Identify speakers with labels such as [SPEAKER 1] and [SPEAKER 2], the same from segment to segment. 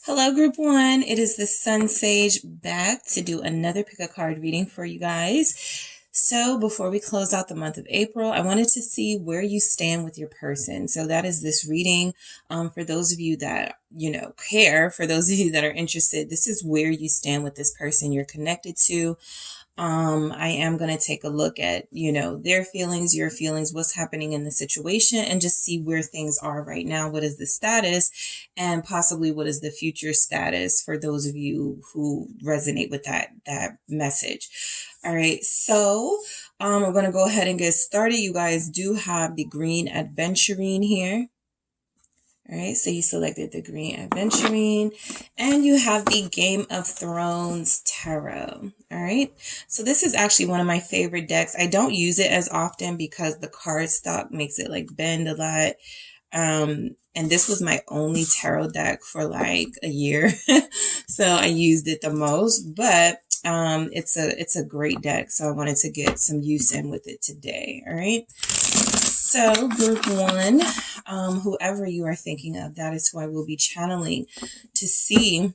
[SPEAKER 1] Hello, Group 1. It is the SunSage back to do another pick a card reading for you guys. So before we close out the month of April, I wanted to see where you stand with your person. So that is this reading. For those of you that, care, for those of you that are interested, this is where you stand with this person you're connected to. I am going to take a look at, their feelings, your feelings, what's happening in the situation, and just see where things are right now. What is the status, and possibly what is the future status for those of you who resonate with that message. All right. So, we're going to go ahead and get started. You guys do have the green adventurine here. All right, so you selected the green adventurine, and you have the Game of Thrones tarot. All right, so this is actually one of my favorite decks. I don't use it as often because the cardstock makes it like bend a lot. And this was my only tarot deck for like a year, so I used it the most. But it's a great deck, so I wanted to get some use in with it today. All right. So Group 1, whoever you are thinking of, that is who I will be channeling to see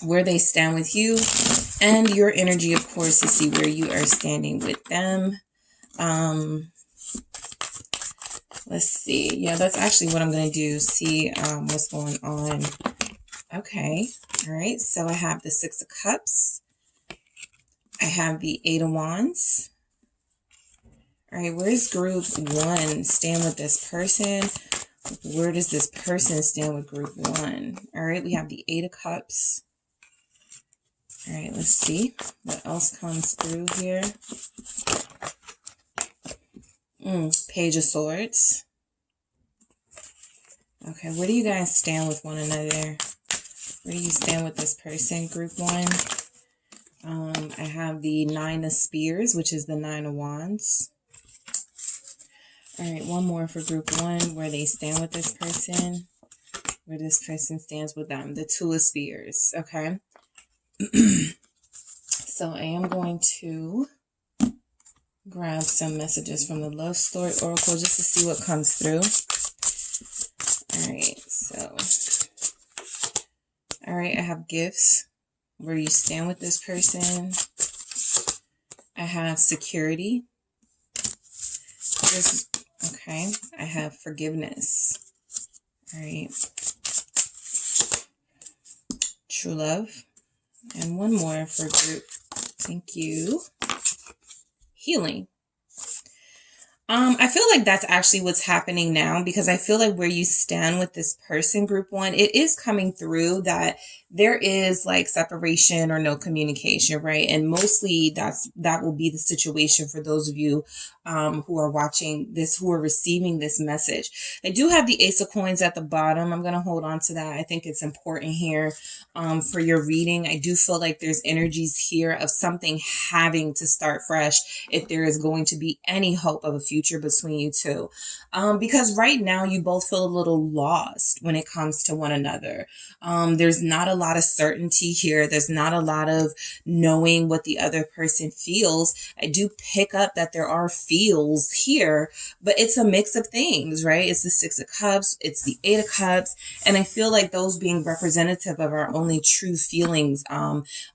[SPEAKER 1] where they stand with you, and your energy, of course, to see where you are standing with them. Let's see. Yeah, that's actually what I'm going to do. See what's going on. Okay. All right. So I have the 6 of Cups. I have the 8 of Wands. All right, where's Group 1 stand with this person? Where does this person stand with Group 1? All right, we have the 8 of Cups. All right, let's see what else comes through here. Page of Swords. Okay, where do you guys stand with one another? Where do you stand with this person, Group 1? I have the 9 of Spears, which is the 9 of Wands. All right, one more for Group 1, where they stand with this person, where this person stands with them, the 2 of Spears, okay? So I am going to grab some messages from the Love Story Oracle just to see what comes through. All right, I have Gifts, where you stand with this person. I have Security. Okay, I have Forgiveness. All right. True Love. And one more for Group. Thank you. Healing. I feel like that's actually what's happening now, because I feel like where you stand with this person, Group 1, it is coming through that there is like separation or no communication, right? And mostly that will be the situation for those of you who are watching this, who are receiving this message. I do have the Ace of Coins at the bottom. I'm going to hold on to that. I think it's important here for your reading. I do feel like there's energies here of something having to start fresh if there is going to be any hope of a future between you two. Because right now you both feel a little lost when it comes to one another. There's not a lot of certainty here. There's not a lot of knowing what the other person feels. I do pick up that there are feels here, but it's a mix of things, right? It's the 6 of Cups, it's the 8 of Cups, and I feel like those being representative of our only true feelings,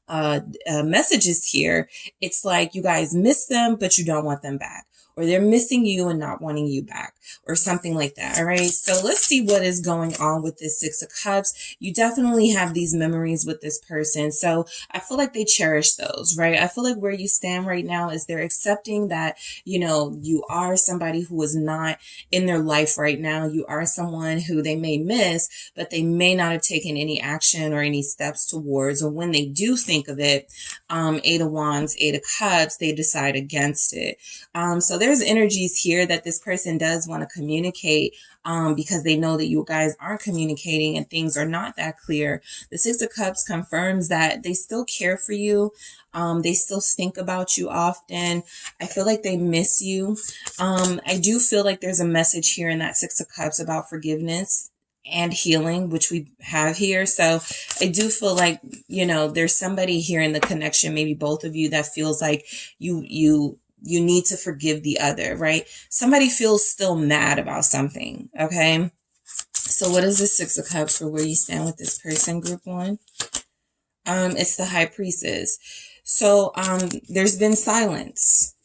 [SPEAKER 1] messages here. It's like you guys miss them, but you don't want them back, or they're missing you and not wanting you back, or something like that. All right. So let's see what is going on with this 6 of Cups. You definitely have these memories with this person. So I feel like they cherish those, right? I feel like where you stand right now is they're accepting that, you are somebody who is not in their life right now. You are someone who they may miss, but they may not have taken any action or any steps towards, or when they do think of it, 8 of Wands, 8 of Cups, they decide against it. So there's energies here that this person does want to communicate because they know that you guys aren't communicating and things are not that clear. The 6 of Cups confirms that they still care for you. They still think about you often. I feel like they miss you. I do feel like there's a message here in that 6 of Cups about forgiveness and healing, which we have here. So I do feel like, there's somebody here in the connection, maybe both of you, that feels like you need to forgive the other, right? Somebody feels still mad about something, okay? So what is the Six of Cups for where you stand with this person, group 1? It's the High Priestess. So there's been silence.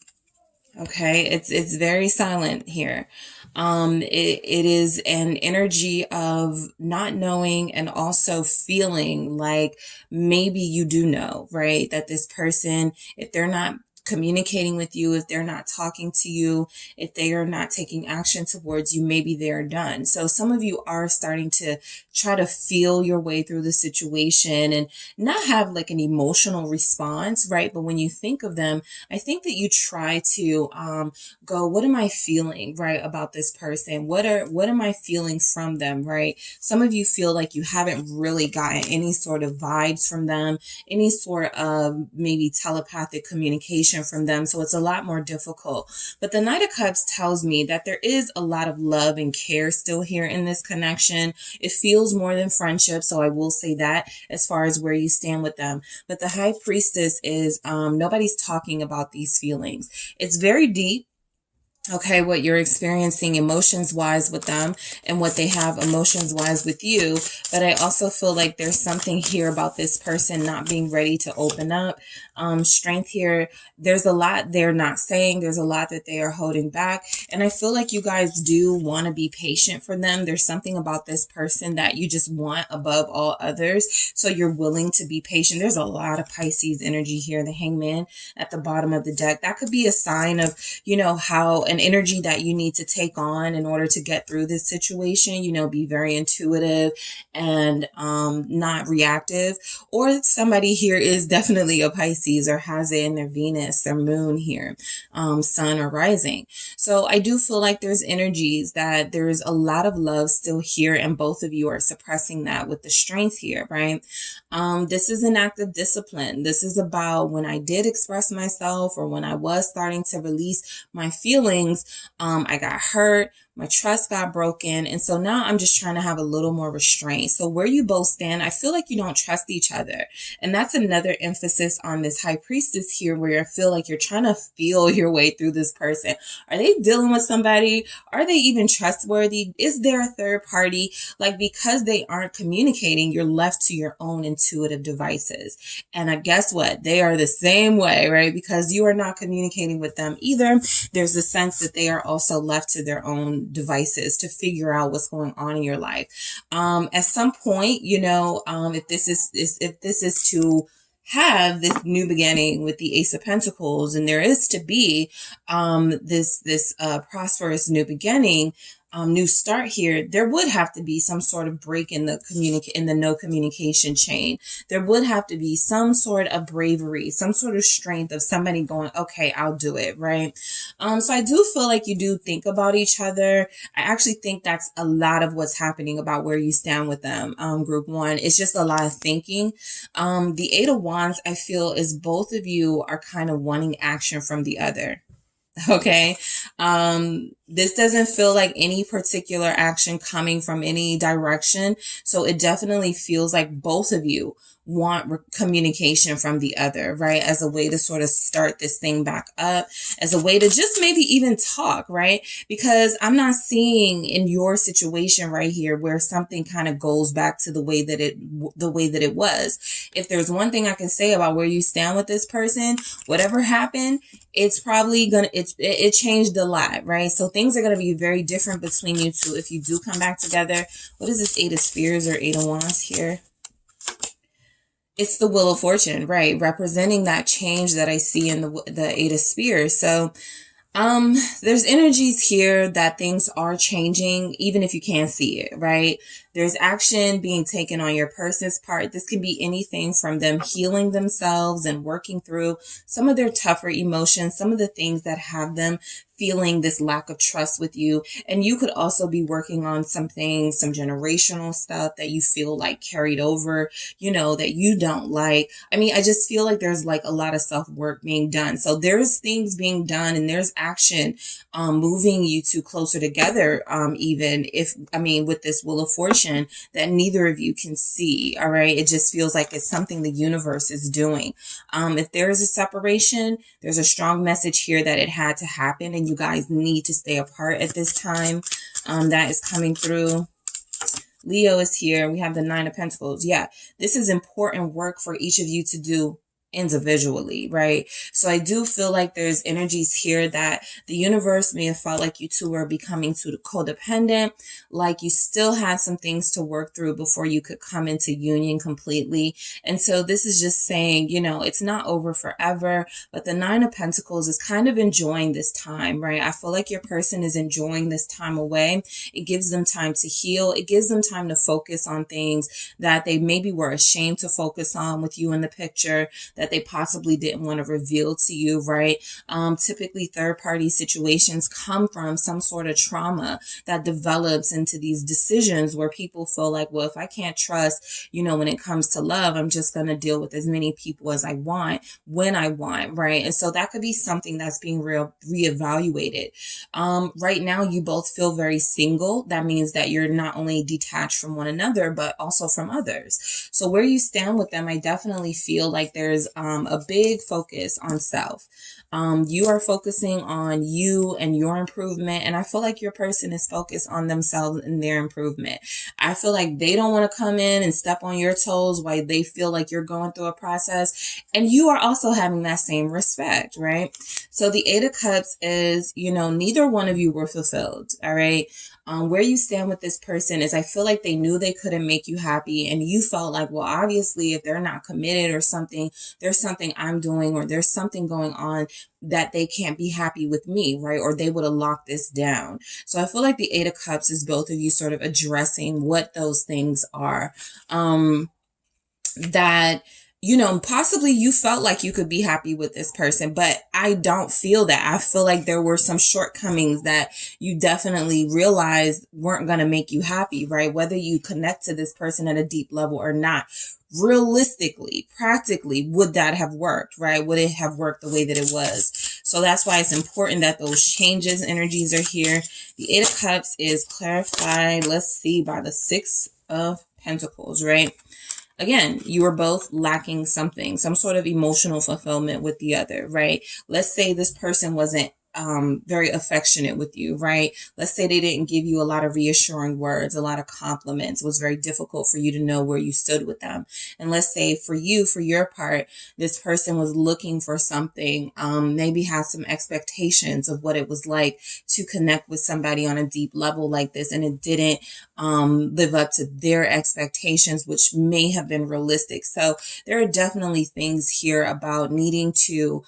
[SPEAKER 1] Okay, it's very silent here. It is an energy of not knowing and also feeling like maybe you do know, right? That this person, if they're not communicating with you, if they're not talking to you, if they are not taking action towards you, maybe they're done. So some of you are starting to try to feel your way through the situation and not have like an emotional response, right? But when you think of them, I think that you try to go, what am I feeling, right, about this person? What am I feeling from them, right? Some of you feel like you haven't really gotten any sort of vibes from them, any sort of maybe telepathic communication from them. So it's a lot more difficult. But the Knight of Cups tells me that there is a lot of love and care still here in this connection. It feels more than friendship. So I will say that as far as where you stand with them. But the High Priestess is nobody's talking about these feelings. It's very deep. Okay, what you're experiencing emotions wise with them and what they have emotions wise with you. But I also feel like there's something here about this person not being ready to open up. Strength here. There's a lot they're not saying. There's a lot that they are holding back. And I feel like you guys do want to be patient for them. There's something about this person that you just want above all others. So you're willing to be patient. There's a lot of Pisces energy here. The Hangman at the bottom of the deck. That could be a sign of, you know, how an energy that you need to take on in order to get through this situation. You know, be very intuitive and not reactive. Or somebody here is definitely a Pisces or has it in their Venus, their moon here, sun or rising. So I do feel like there's energies that there's a lot of love still here, and both of you are suppressing that with the Strength here, right? This is an act of discipline. This is about when I did express myself or when I was starting to release my feelings, I got hurt. My trust got broken. And so now I'm just trying to have a little more restraint. So where you both stand, I feel like you don't trust each other. And that's another emphasis on this High Priestess here, where I feel like you're trying to feel your way through this person. Are they dealing with somebody? Are they even trustworthy? Is there a third party? Like, because they aren't communicating, you're left to your own intuitive devices. And I guess what? They are the same way, right? Because you are not communicating with them either. There's a sense that they are also left to their own devices to figure out what's going on in your life. At some point, you know, if this is to have this new beginning with the Ace of Pentacles, and there is to be this prosperous new beginning, new start here, there would have to be some sort of break in the no communication chain. There would have to be some sort of bravery, some sort of strength of somebody going, okay, I'll do it, right? So I do feel like you do think about each other. I actually think that's a lot of what's happening about where you stand with them, group 1. It's just a lot of thinking. The Eight of Wands, I feel, is both of you are kind of wanting action from the other. Okay. This doesn't feel like any particular action coming from any direction. So it definitely feels like both of you want communication from the other, right? As a way to sort of start this thing back up, as a way to just maybe even talk, right? Because I'm not seeing in your situation right here where something kind of goes back to the way that it was. If there's one thing I can say about where you stand with this person, whatever happened, it's probably it changed a lot, right? So things are going to be very different between you two if you do come back together. What is this Eight of Spears or Eight of Wands here? It's the Wheel of Fortune, right? Representing that change that I see in the Eight of Spears. So there's energies here that things are changing, even if you can't see it, right? There's action being taken on your person's part. This can be anything from them healing themselves and working through some of their tougher emotions, some of the things that have them feeling this lack of trust with you. And you could also be working on something, some generational stuff that you feel like carried over, you know, that you don't like. I mean, I just feel like there's like a lot of self-work being done. So there's things being done and there's action moving you two closer together, even if, I mean, with this Wheel of Fortune that neither of you can see. All right. It just feels like it's something the universe is doing. If there is a separation, there's a strong message here that it had to happen and you guys need to stay apart at this time. That is coming through. Leo is here. We have the Nine of Pentacles. Yeah, this is important work for each of you to do individually, right? So I do feel like there's energies here that the universe may have felt like you two were becoming too codependent, like you still had some things to work through before you could come into union completely. And so this is just saying, you know, it's not over forever, but the Nine of Pentacles is kind of enjoying this time, right? I feel like your person is enjoying this time away. It gives them time to heal. It gives them time to focus on things that they maybe were ashamed to focus on with you in the picture, that they possibly didn't want to reveal to you, right? Typically third-party situations come from some sort of trauma that develops into these decisions where people feel like, well, if I can't trust, you know, when it comes to love, I'm just going to deal with as many people as I want, when I want, right? And so that could be something that's being reevaluated. Right now, you both feel very single. That means that you're not only detached from one another, but also from others. So where you stand with them, I definitely feel like there's a big focus on self. You are focusing on you and your improvement. And I feel like your person is focused on themselves and their improvement. I feel like they don't want to come in and step on your toes while they feel like you're going through a process. And you are also having that same respect, right? So the Eight of Cups is, you know, neither one of you were fulfilled. All right. Where you stand with this person is I feel like they knew they couldn't make you happy. And you felt like, well, obviously, if they're not committed or something, there's something I'm doing or there's something going on that they can't be happy with me, right? Or they would have locked this down. So I feel like the Eight of Cups is both of you sort of addressing what those things are. That, you know, possibly you felt like you could be happy with this person, but I don't feel that. I feel like there were some shortcomings that you definitely realized weren't going to make you happy, right? Whether you connect to this person at a deep level or not. Realistically, practically, would that have worked, right? Would it have worked the way that it was? So that's why it's important that those changes, energies are here. The Eight of Cups is clarified, let's see, by the Six of Pentacles, right? Again, you were both lacking something, some sort of emotional fulfillment with the other, right? Let's say this person wasn't very affectionate with you, right? Let's say they didn't give you a lot of reassuring words, a lot of compliments. It was very difficult for you to know where you stood with them. And let's say for you, for your part, this person was looking for something, maybe had some expectations of what it was like to connect with somebody on a deep level like this, and it didn't live up to their expectations, which may have been realistic. So there are definitely things here about needing to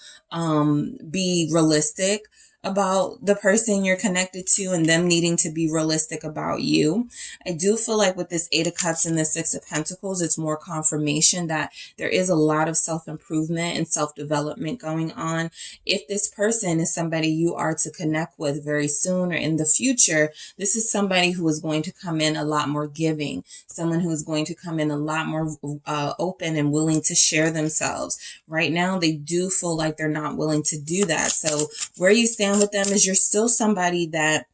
[SPEAKER 1] be realistic about the person you're connected to and them needing to be realistic about you. I do feel like with this Eight of Cups and the Six of Pentacles, it's more confirmation that there is a lot of self-improvement and self-development going on. If this person is somebody you are to connect with very soon or in the future, this is somebody who is going to come in a lot more giving, someone who is going to come in a lot more open and willing to share themselves. Right now, they do feel like they're not willing to do that. So where you stand with them is you're still somebody that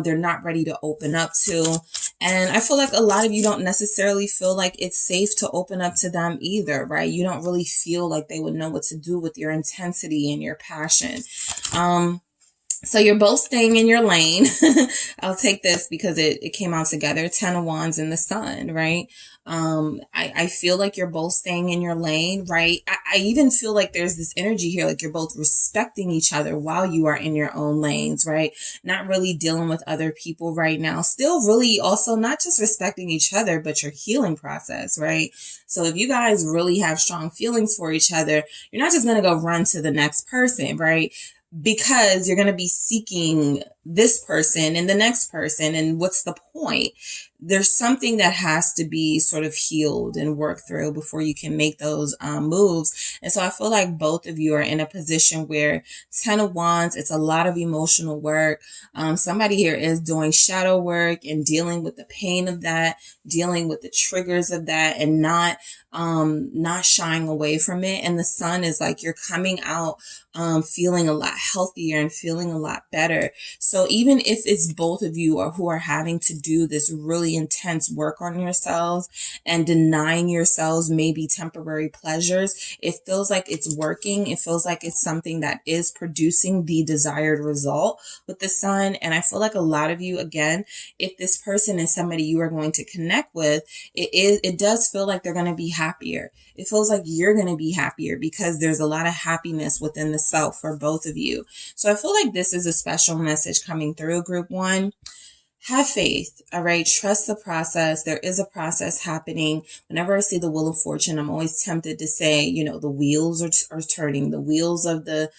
[SPEAKER 1] they're not ready to open up to. And I feel like a lot of you don't necessarily feel like it's safe to open up to them either, right? You don't really feel like they would know what to do with your intensity and your passion. So you're both staying in your lane. I'll take this because it came out together. 10 of Wands in the Sun, right? I feel like you're both staying in your lane, right? I even feel like there's this energy here, like you're both respecting each other while you are in your own lanes, right? Not really dealing with other people right now. Still really also not just respecting each other, but your healing process, right? So if you guys really have strong feelings for each other, you're not just going to go run to the next person, right? Because you're going to be seeking this person and the next person. And what's the point? There's something that has to be sort of healed and worked through before you can make those moves. And so I feel like both of you are in a position where 10 of Wands, it's a lot of emotional work. Somebody here is doing shadow work and dealing with the pain of that, dealing with the triggers of that, and not shying away from it. And the Sun is like you're coming out feeling a lot healthier and feeling a lot better. So So even if it's both of you or who are having to do this really intense work on yourselves and denying yourselves maybe temporary pleasures, it feels like it's working. It feels like it's something that is producing the desired result with the sun. And I feel like a lot of you, again, if this person is somebody you are going to connect with, it does feel like they're going to be happier. It feels like you're going to be happier because there's a lot of happiness within the self for both of you. So I feel like this is a special message coming through, group one. Have faith, all right? Trust the process. There is a process happening. Whenever I see the Wheel of Fortune, I'm always tempted to say, you know, the wheels are turning. The wheels of the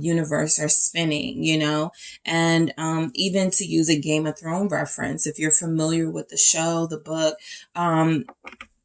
[SPEAKER 1] universe are spinning, you know? And even to use a Game of Thrones reference, if you're familiar with the show, the book,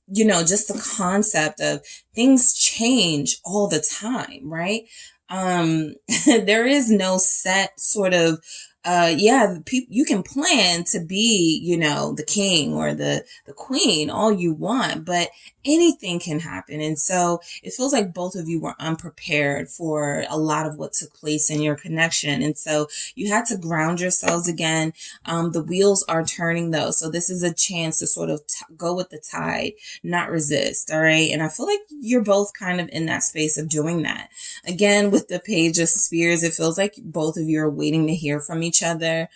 [SPEAKER 1] you know, just the concept of things change all the time, right? There is no set sort of, you can plan to be, you know, the king or the queen all you want, but anything can happen. And so it feels like both of you were unprepared for a lot of what took place in your connection. And so you had to ground yourselves again. The wheels are turning though. So this is a chance to sort of go with the tide, not resist. All right. And I feel like you're both kind of in that space of doing that. Again, with the Page of Spears, it feels like both of you are waiting to hear from each other.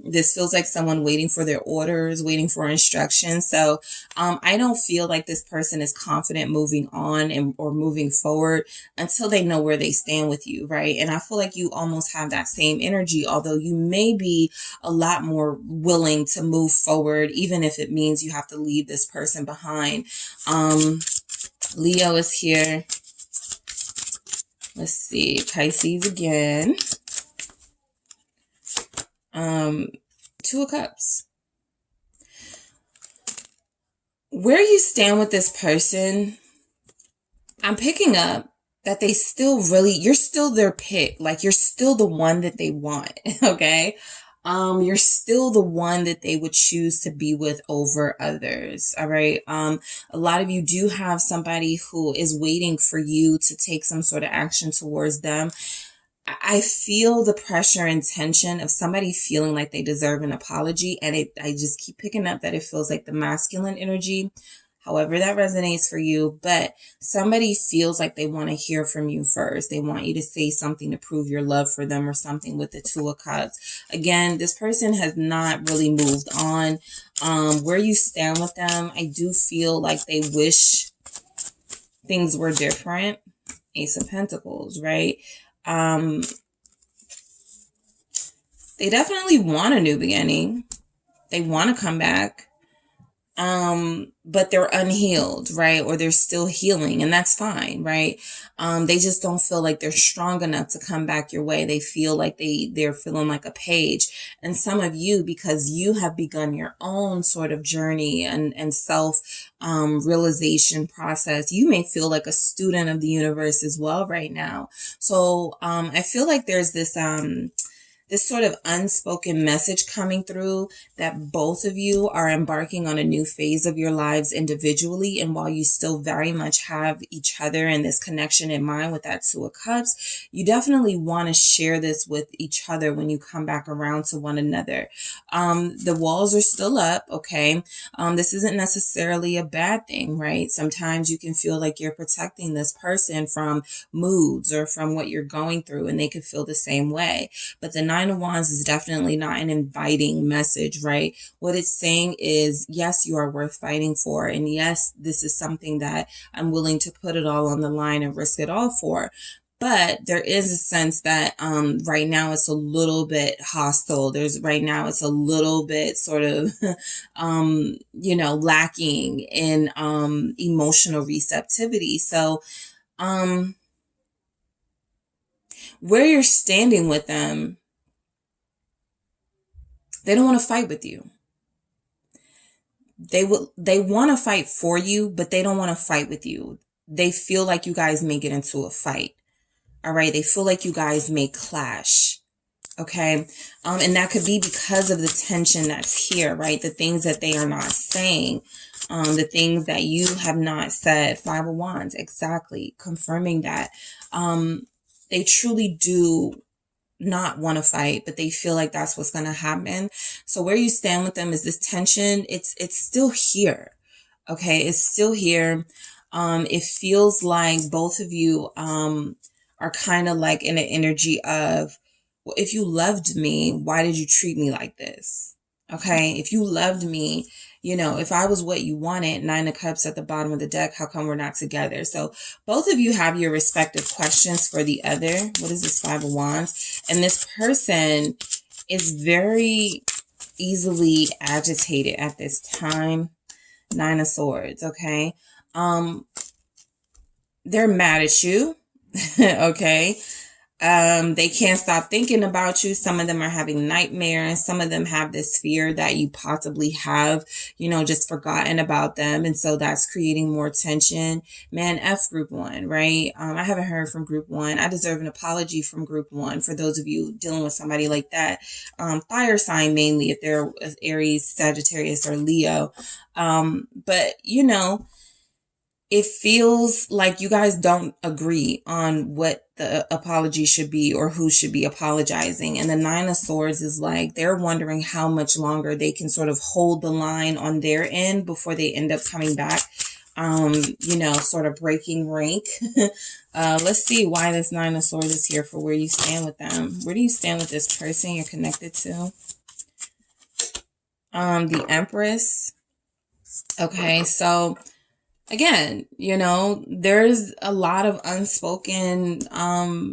[SPEAKER 1] This feels like someone waiting for their orders, waiting for instructions. So I don't feel like this person is confident moving on or moving forward until they know where they stand with you, right? And I feel like you almost have that same energy, although you may be a lot more willing to move forward, even if it means you have to leave this person behind. Leo is here. Let's see, Pisces again. Two of Cups. Where you stand with this person, I'm picking up that they still really, you're still their pick. Like you're still the one that they want, okay? You're still the one that they would choose to be with over others. All right. A lot of you do have somebody who is waiting for you to take some sort of action towards them. I feel the pressure and tension of somebody feeling like they deserve an apology. And I just keep picking up that it feels like the masculine energy, however that resonates for you. But somebody feels like they want to hear from you first. They want you to say something to prove your love for them or something with the Two of Cups. Again, this person has not really moved on. Where you stand with them, I do feel like they wish things were different. Ace of Pentacles, right? They definitely want a new beginning. They want to come back. But they're unhealed, right? Or they're still healing, and that's fine, right? They just don't feel like they're strong enough to come back your way. They feel like they're feeling like a page. And some of you, because you have begun your own sort of journey and self, realization process, you may feel like a student of the universe as well right now. So, I feel like there's this sort of unspoken message coming through that both of you are embarking on a new phase of your lives individually. And while you still very much have each other and this connection in mind with that Two of Cups, you definitely want to share this with each other when you come back around to one another. The walls are still up, okay? This isn't necessarily a bad thing, right? Sometimes you can feel like you're protecting this person from moods or from what you're going through, and they could feel the same way. But the Nine of Wands is definitely not an inviting message, right? What it's saying is, yes, you are worth fighting for. And yes, this is something that I'm willing to put it all on the line and risk it all for. But there is a sense that right now it's a little bit hostile. Right now it's a little bit sort of, lacking in emotional receptivity. So where you're standing with them, they don't want to fight with you. They want to fight for you, but they don't want to fight with you. They feel like you guys may get into a fight. All right. They feel like you guys may clash. Okay. And that could be because of the tension that's here, right? The things that they are not saying, the things that you have not said. Five of Wands, exactly. Confirming that. They truly do not want to fight, but they feel like that's what's going to happen. So where you stand with them is this tension. It's still here. Okay. It's still here. It feels like both of you, are kind of like in an energy of, well, if you loved me, why did you treat me like this? Okay. If you loved me, you know, if I was what you wanted, Nine of Cups at the bottom of the deck, how come we're not together? So both of you have your respective questions for the other. What is this Five of Wands? And this person is very easily agitated at this time. Nine of Swords. Okay. They're mad at you. Okay. They can't stop thinking about you. Some of them are having nightmares. Some of them have this fear that you possibly have, you know, just forgotten about them. And so that's creating more tension. Man, F group one, right? I haven't heard from group one. I deserve an apology from group one for those of you dealing with somebody like that. Fire sign mainly, if they're Aries, Sagittarius, or Leo. But you know, it feels like you guys don't agree on what the apology should be or who should be apologizing. And the Nine of Swords is like, they're wondering how much longer they can sort of hold the line on their end before they end up coming back, you know, sort of breaking rank. Let's see why this Nine of Swords is here for where you stand with them. Where do you stand with this person you're connected to? The Empress. Okay, so again, you know, there's a lot of unspoken,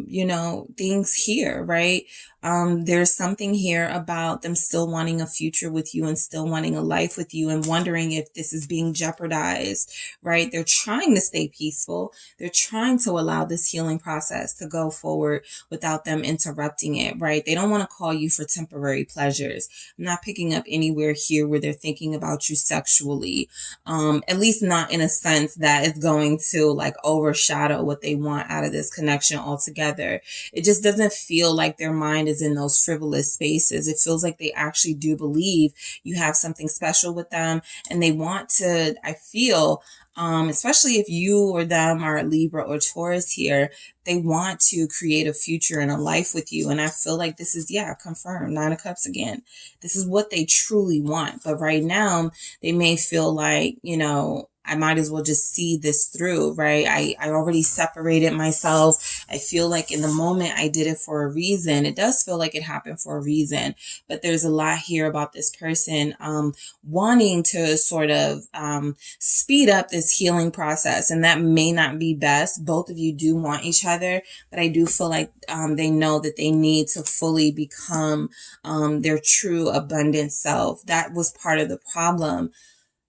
[SPEAKER 1] you know, things here, right? There's something here about them still wanting a future with you and still wanting a life with you and wondering if this is being jeopardized, right? They're trying to stay peaceful. They're trying to allow this healing process to go forward without them interrupting it, right? They don't want to call you for temporary pleasures. I'm not picking up anywhere here where they're thinking about you sexually, at least not in a sense that it's going to like overshadow what they want out of this connection altogether. It just doesn't feel like their mind is in those frivolous spaces. It feels like they actually do believe you have something special with them, and they want to, I feel, especially if you or them are Libra or Taurus here, they want to create a future and a life with you. And I feel like this is, yeah, confirmed. Nine of Cups again. This is what they truly want. But right now, they may feel like, you know, I might as well just see this through, right? I already separated myself. I feel like in the moment I did it for a reason. It does feel like it happened for a reason, but there's a lot here about this person wanting to sort of speed up this healing process, and that may not be best. Both of you do want each other, but I do feel like they know that they need to fully become their true abundant self. That was part of the problem.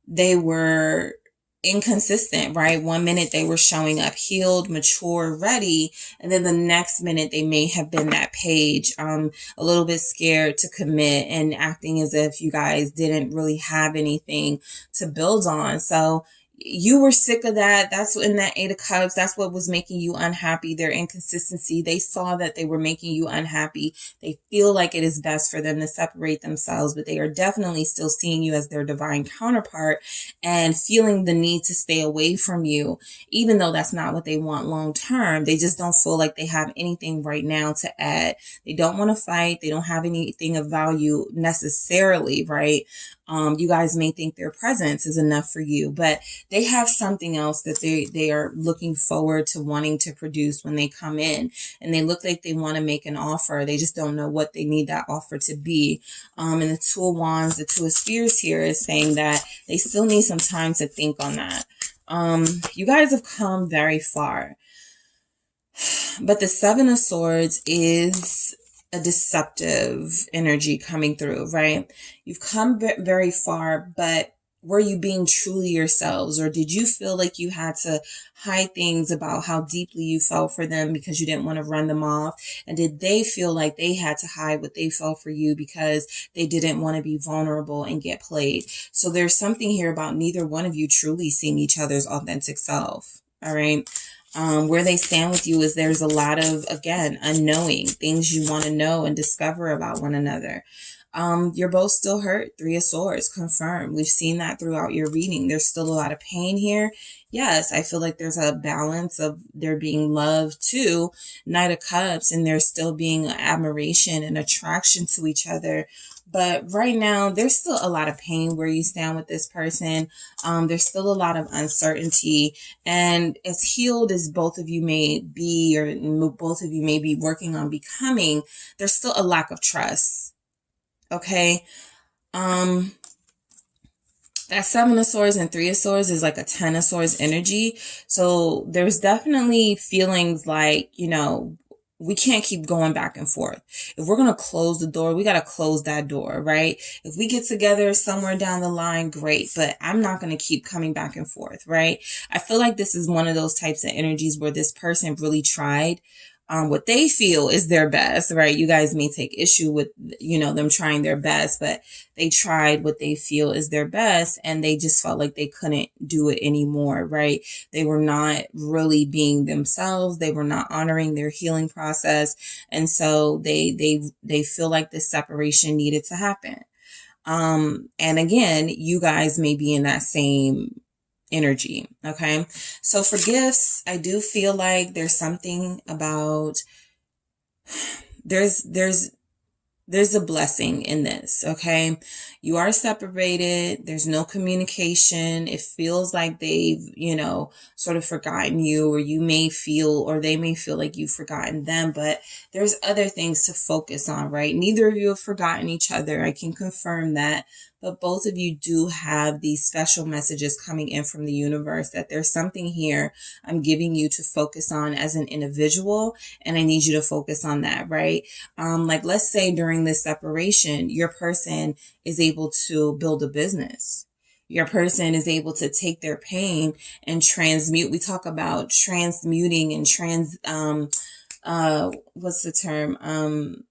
[SPEAKER 1] They were inconsistent, right? One minute they were showing up healed, mature, ready, and then the next minute they may have been that page, a little bit scared to commit and acting as if you guys didn't really have anything to build on. So you were sick of that. That's in that Eight of Cups. That's what was making you unhappy. Their inconsistency. They saw that they were making you unhappy. They feel like it is best for them to separate themselves, but they are definitely still seeing you as their divine counterpart and feeling the need to stay away from you, even though that's not what they want long term. They just don't feel like they have anything right now to add. They don't want to fight. They don't have anything of value necessarily, right? You guys may think their presence is enough for you, but they have something else that they are looking forward to wanting to produce when they come in, and they look like they want to make an offer. They just don't know what they need that offer to be. And the Two of Wands, the Two of Spears here is saying that they still need some time to think on that. You guys have come very far, but the Seven of Swords is a deceptive energy coming through, right? You've come very far, but were you being truly yourselves, or did you feel like you had to hide things about how deeply you felt for them because you didn't want to run them off? And did they feel like they had to hide what they felt for you because they didn't want to be vulnerable and get played? So there's something here about neither one of you truly seeing each other's authentic self. All right. Where they stand with you is there's a lot of, again, unknowing, things you want to know and discover about one another. You're both still hurt. Three of Swords, confirmed. We've seen that throughout your reading. There's still a lot of pain here. Yes, I feel like there's a balance of there being love too, Knight of Cups, and there still being admiration and attraction to each other. But right now, there's still a lot of pain where you stand with this person. There's still a lot of uncertainty. And as healed as both of you may be, or both of you may be working on becoming, there's still a lack of trust. Okay? That Seven of Swords and Three of Swords is like a Ten of Swords energy. So there's definitely feelings like, you know, we can't keep going back and forth. If we're going to close the door, we got to close that door, right? If we get together somewhere down the line, great. But I'm not going to keep coming back and forth, right? I feel like this is one of those types of energies where this person really tried what they feel is their best, right? You guys may take issue with, you know, them trying their best, but they tried what they feel is their best and they just felt like they couldn't do it anymore, right? They were not really being themselves. They were not honoring their healing process. And so they feel like this separation needed to happen. And again, you guys may be in that same energy. Okay. So for gifts, I do feel like there's something about there's a blessing in this. Okay. You are separated. There's no communication. It feels like they've, you know, sort of forgotten you, or you may feel, or they may feel like you've forgotten them, but there's other things to focus on, right? Neither of you have forgotten each other. I can confirm that. But both of you do have these special messages coming in from the universe that there's something here I'm giving you to focus on as an individual. And I need you to focus on that, right? Like let's say during this separation, your person is able to build a business. Your person is able to take their pain and transmute. We talk about transmuting and what's the term?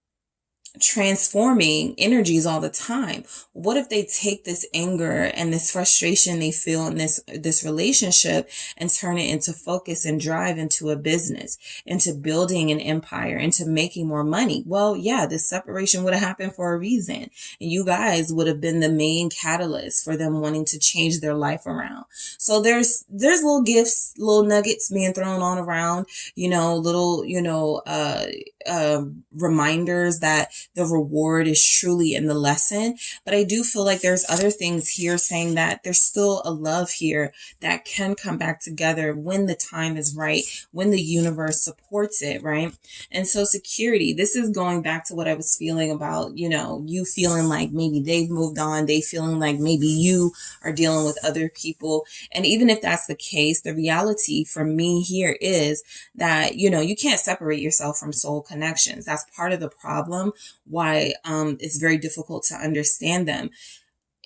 [SPEAKER 1] Transforming energies all the time. What if they take this anger and this frustration they feel in this relationship and turn it into focus and drive into a business, into building an empire, into making more money? Well, yeah, this separation would have happened for a reason. And you guys would have been the main catalyst for them wanting to change their life around. So there's little gifts, little nuggets being thrown on around, you know, little, you know, reminders that the reward is truly in the lesson. But I do feel like there's other things here saying that there's still a love here that can come back together when the time is right, when the universe supports it, right? And so security, this is going back to what I was feeling about, you know, you feeling like maybe they've moved on, they feeling like maybe you are dealing with other people. And even if that's the case, the reality for me here is that, you know, you can't separate yourself from soul connections. That's part of the problem, why it's very difficult to understand them.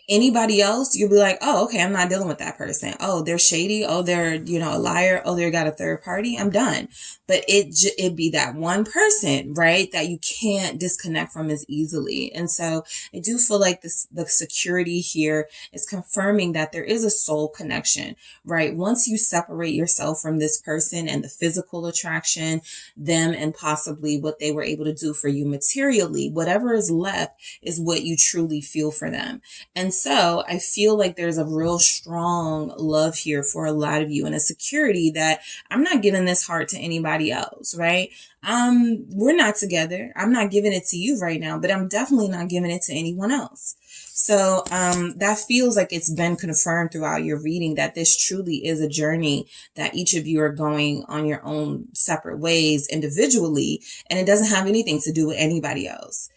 [SPEAKER 1] Anybody else, you'll be like, oh, okay, I'm not dealing with that person. Oh, they're shady. Oh, they're, you know, a liar. Oh, they got a third party. I'm done. But it'd be that one person, right, that you can't disconnect from as easily. And so I do feel like the security here is confirming that there is a soul connection, right? Once you separate yourself from this person and the physical attraction, them and possibly what they were able to do for you materially, whatever is left is what you truly feel for them. And so I feel like there's a real strong love here for a lot of you, and a security that I'm not giving this heart to anybody else, right? We're not together. I'm not giving it to you right now, but I'm definitely not giving it to anyone else. So that feels like it's been confirmed throughout your reading that this truly is a journey that each of you are going on your own separate ways individually, and it doesn't have anything to do with anybody else.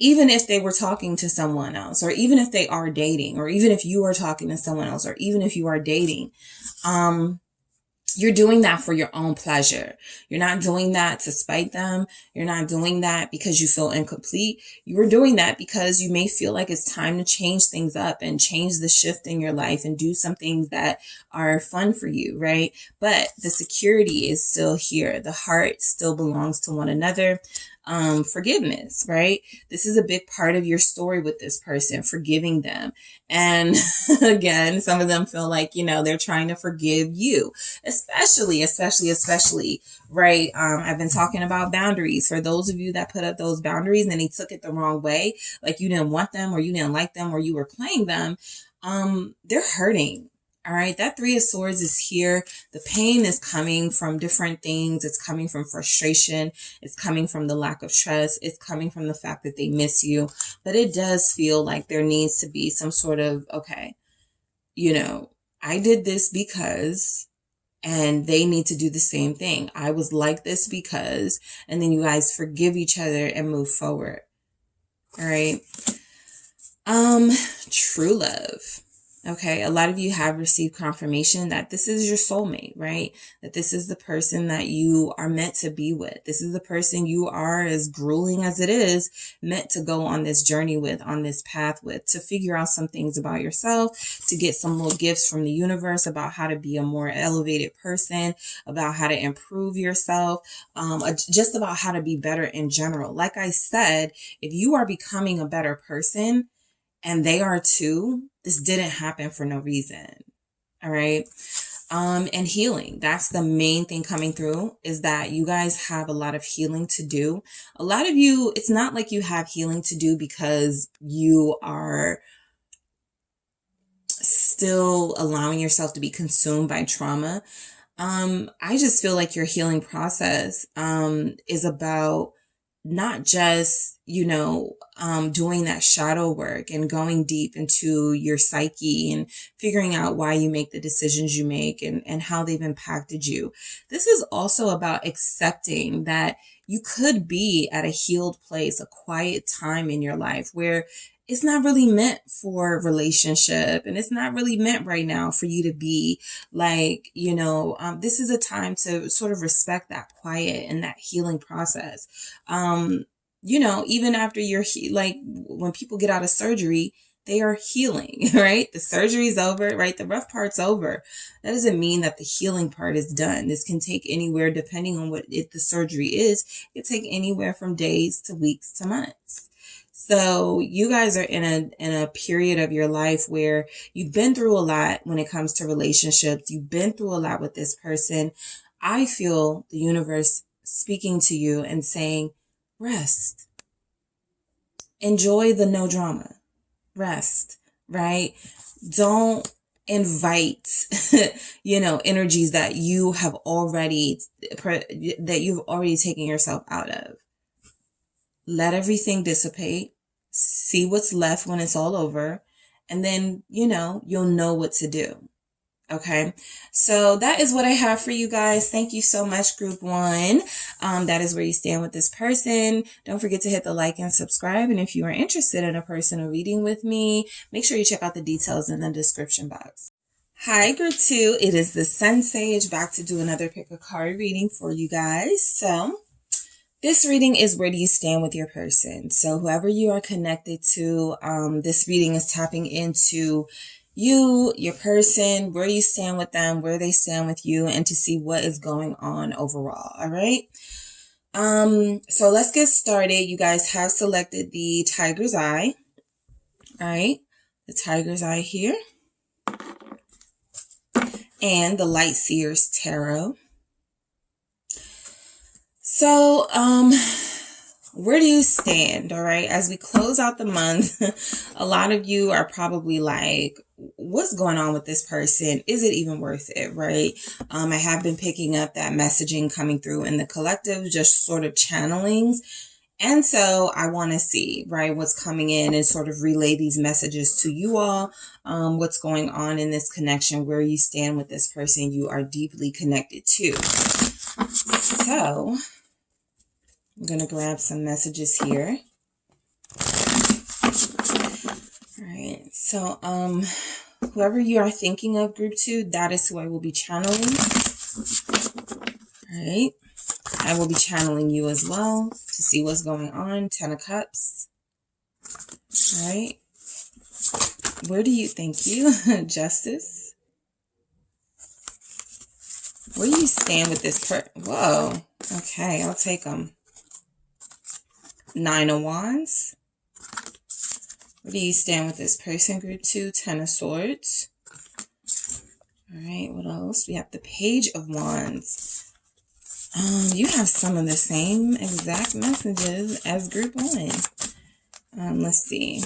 [SPEAKER 1] Even if they were talking to someone else, or even if they are dating, or even if you are talking to someone else, or even if you are dating, you're doing that for your own pleasure. You're not doing that to spite them. You're not doing that because you feel incomplete. You are doing that because you may feel like it's time to change things up and change the shift in your life and do some things that are fun for you, right? But the security is still here. The heart still belongs to one another. forgiveness, right? This is a big part of your story with this person, forgiving them. And again, some of them feel like, you know, they're trying to forgive you, especially, right? I've been talking about boundaries. For those of you that put up those boundaries and they took it the wrong way, like you didn't want them or you didn't like them or you were playing them, they're hurting. All right, that Three of Swords is here. The pain is coming from different things. It's coming from frustration. It's coming from the lack of trust. It's coming from the fact that they miss you. But it does feel like there needs to be some sort of, okay, you know, I did this because, and they need to do the same thing. I was like this because, and then you guys forgive each other and move forward. All right. True love. Okay, a lot of you have received confirmation that this is your soulmate, right? That this is the person that you are meant to be with. This is the person you are, as grueling as it is, meant to go on this journey with, on this path with, to figure out some things about yourself, to get some little gifts from the universe about how to be a more elevated person, about how to improve yourself, just about how to be better in general. Like I said, if you are becoming a better person, and they are too, this didn't happen for no reason. All right. And healing. That's the main thing coming through, is that you guys have a lot of healing to do. A lot of you, it's not like you have healing to do because you are still allowing yourself to be consumed by trauma. I just feel like your healing process, is about not just, you know, doing that shadow work and going deep into your psyche and figuring out why you make the decisions you make and how they've impacted you. This is also about accepting that you could be at a healed place, a quiet time in your life where it's not really meant for relationship, and it's not really meant right now for you to be like, you know, this is a time to sort of respect that quiet and that healing process. You know, even after you're like when people get out of surgery, they are healing, right? The surgery's over, right? The rough part's over. That doesn't mean that the healing part is done. This can take anywhere, depending on what the surgery is. It can take anywhere from days to weeks to months. So you guys are in a period of your life where you've been through a lot when it comes to relationships. You've been through a lot with this person. I feel the universe speaking to you and saying, rest. Enjoy the no drama. Rest, right? Don't invite, you know, energies that you have already, that you've already taken yourself out of. Let everything dissipate, see what's left when it's all over, and then, you know, you'll know what to do. Okay, so that is what I have for you guys. Thank you so much, group one. That is where you stand with this person. Don't forget to hit the like and subscribe. And if you are interested in a personal reading with me, make sure you check out the details in the description box. Hi, group two. It is the SunSage, back to do another pick a card reading for you guys. So this reading is where do you stand with your person? So whoever you are connected to, this reading is tapping into you, your person, where you stand with them, where they stand with you, and to see what is going on overall. All right. So let's get started. You guys have selected the Tiger's Eye. All right. The Tiger's Eye here. And the Light Seer's Tarot. So, where do you stand? All right. As we close out the month, a lot of you are probably like, what's going on with this person? Is it even worth it? Right. I have been picking up that messaging coming through in the collective, just sort of channelings. And so I want to see, right, what's coming in and sort of relay these messages to you all. What's going on in this connection, where you stand with this person you are deeply connected to. So I'm going to grab some messages here. All right. So, whoever you are thinking of, group two, that is who I will be channeling. All right. I will be channeling you as well to see what's going on. 10 of Cups. All right. Where do you, thank you, Justice. Where do you stand with this whoa. Okay, I'll take them. Nine of Wands. Where do you stand with this person? Group 2, Ten of Swords. All right, what else? We have the Page of Wands. You have some of the same exact messages as group 1. Let's see.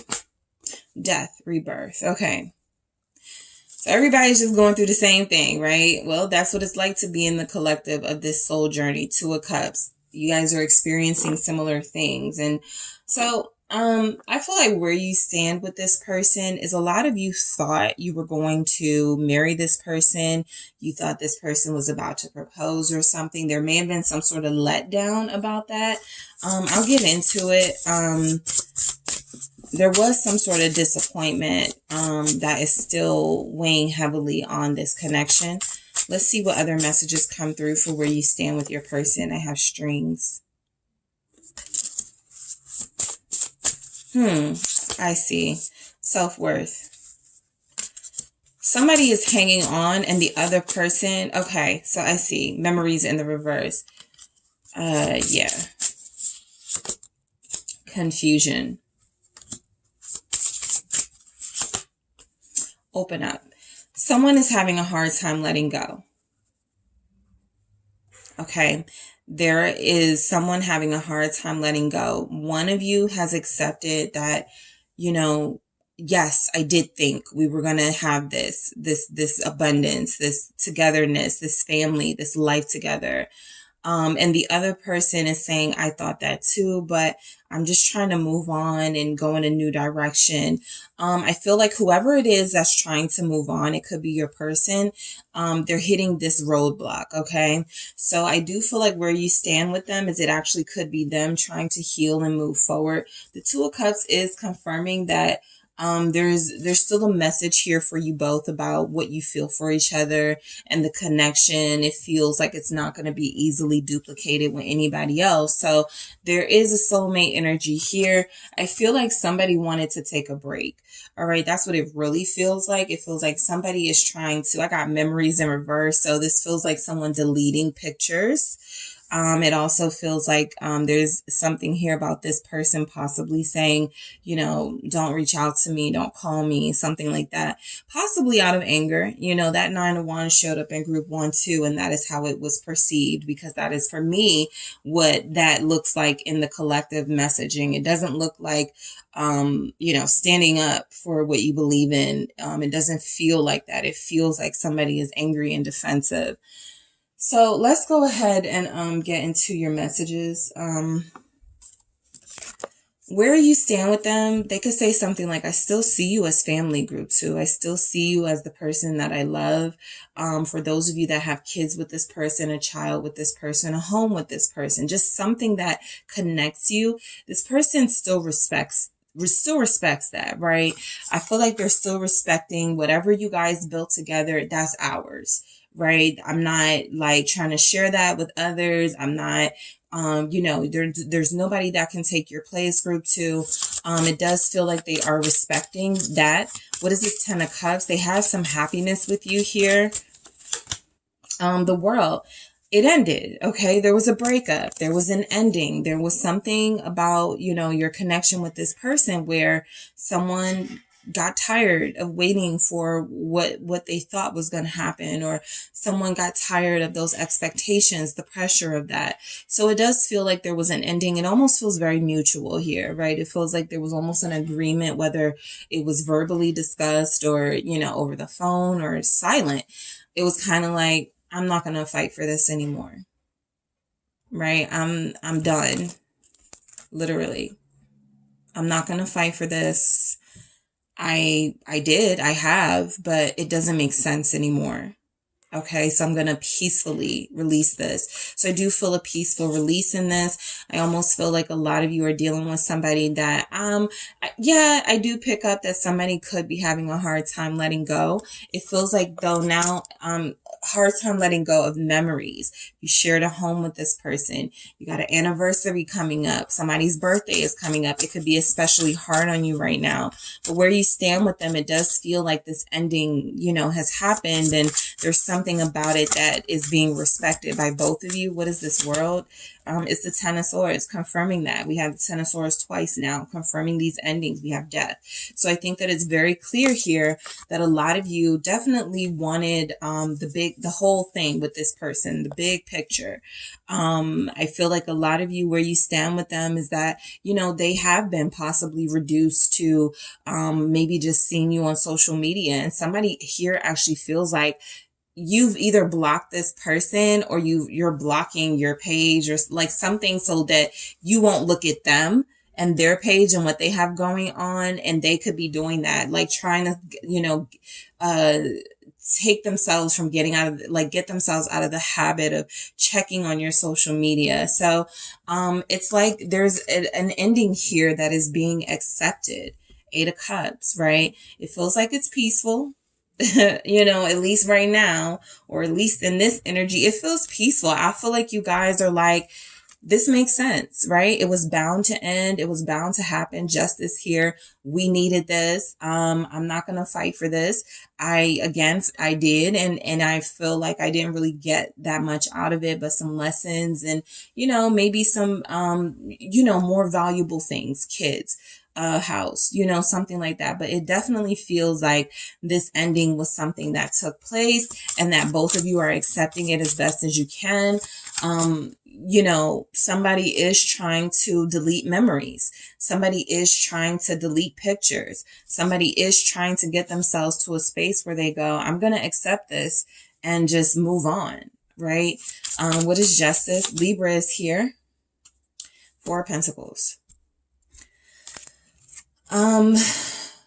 [SPEAKER 1] Death, rebirth. Okay. So everybody's just going through the same thing, right? Well, that's what it's like to be in the collective of this soul journey. 2 of Cups. You guys are experiencing similar things. And so I feel like where you stand with this person is a lot of you thought you were going to marry this person. You thought this person was about to propose or something. There may have been some sort of letdown about that. I'll get into it. There was some sort of disappointment that is still weighing heavily on this connection. Let's see what other messages come through for where you stand with your person. I have strings. I see. Self-worth. Somebody is hanging on and the other person. Okay, so I see. Memories in the reverse. Yeah. Confusion. Open up. Someone is having a hard time letting go. Okay. There is someone having a hard time letting go. One of you has accepted that, you know, yes, I did think we were going to have this abundance, this togetherness, this family, this life together. And the other person is saying, I thought that too, but I'm just trying to move on and go in a new direction. I feel like whoever it is that's trying to move on, it could be your person. They're hitting this roadblock. Okay. So I do feel like where you stand with them is it actually could be them trying to heal and move forward. The 2 of Cups is confirming that there's still a message here for you both about what you feel for each other and the connection. It feels like it's not going to be easily duplicated with anybody else. So there is a soulmate energy here. I feel like somebody wanted to take a break. All right. That's what it really feels like. It feels like somebody is trying to, I got memories in reverse. So this feels like someone deleting pictures. It also feels like there's something here about this person possibly saying, you know, don't reach out to me, don't call me, something like that. Possibly out of anger. You know, that 9 of Wands showed up in group 1 too, and that is how it was perceived, because that is for me what that looks like in the collective messaging. It doesn't look like, you know, standing up for what you believe in. It doesn't feel like that. It feels like somebody is angry and defensive. So let's go ahead and get into your messages. Where you stand with them, they could say something like, I still see you as family, group 2. I still see you as the person that I love. For those of you that have kids with this person, a child with this person, a home with this person, just something that connects you. This person still respects that, right? I feel like they're still respecting whatever you guys built together. That's ours. Right. I'm not like trying to share that with others. I'm not, you know, there's nobody that can take your place, group 2. It does feel like they are respecting that. What is this 10 of Cups? They have some happiness with you here. The World, it ended. Okay. There was a breakup. There was an ending. There was something about, you know, your connection with this person where someone got tired of waiting for what they thought was going to happen, or someone got tired of those expectations, the pressure of that. So it does feel like there was an ending. It almost feels very mutual here, right? It feels like there was almost an agreement, whether it was verbally discussed or, you know, over the phone or silent. It was kind of like, I'm not going to fight for this anymore. Right? I'm done. Literally. I'm not going to fight for this. I have, but it doesn't make sense anymore. Okay, so I'm going to peacefully release this. So I do feel a peaceful release in this. I almost feel like a lot of you are dealing with somebody that, yeah, I do pick up that somebody could be having a hard time letting go. It feels like though now, hard time letting go of memories. You shared a home with this person. You got an anniversary coming up. Somebody's birthday is coming up. It could be especially hard on you right now. But where you stand with them, it does feel like this ending, you know, has happened, and there's something something about it that is being respected by both of you. What is this world? It's the Ten of Swords, confirming that. We have the Ten of Swords twice now, confirming these endings. We have death. So I think that it's very clear here that a lot of you definitely wanted the whole thing with this person, the big picture. I feel like a lot of you, where you stand with them is that, you know, they have been possibly reduced to maybe just seeing you on social media. And somebody here actually feels like you've either blocked this person or you're blocking your page or like something so that you won't look at them and their page and what they have going on. And they could be doing that, like trying to, you know, take themselves from getting out of, like, get themselves out of the habit of checking on your social media. So it's like there's an ending here that is being accepted. Eight of Cups, right? It feels like it's peaceful. You know, at least right now, or at least in this energy, it feels peaceful. I feel like you guys are like, this makes sense, right? It was bound to end. It was bound to happen. Justice here. We needed this. I'm not going to fight for this. I did. And I feel like I didn't really get that much out of it, but some lessons and, you know, maybe some, you know, more valuable things, kids, house, you know, something like that. But it definitely feels like this ending was something that took place and that both of you are accepting it as best as you can. You know, somebody is trying to delete memories. Somebody is trying to delete pictures. Somebody is trying to get themselves to a space where they go, I'm going to accept this and just move on, right? What is Justice? Libra is here. Four of Pentacles.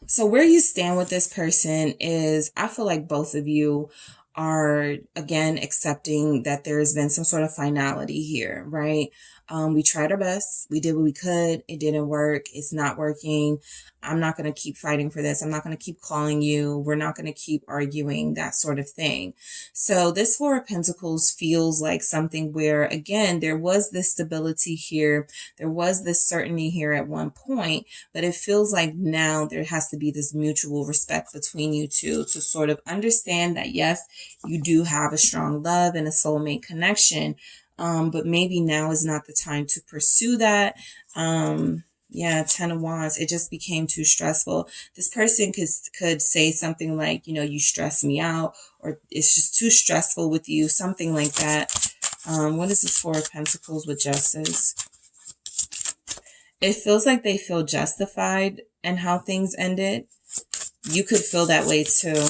[SPEAKER 1] So where you stand with this person is, I feel like both of you are, again, accepting that there has been some sort of finality here, right? We tried our best. We did what we could. It didn't work. It's not working. I'm not going to keep fighting for this. I'm not going to keep calling you. We're not going to keep arguing, that sort of thing. So this Four of Pentacles feels like something where, again, there was this stability here. There was this certainty here at one point, but it feels like now there has to be this mutual respect between you two to sort of understand that, yes, you do have a strong love and a soulmate connection. But maybe now is not the time to pursue that. Yeah, Ten of Wands. It just became too stressful. This person could say something like, you know, you stress me out, or it's just too stressful with you, something like that. What is this Four of Pentacles with Justice? It feels like they feel justified in how things ended. You could feel that way too.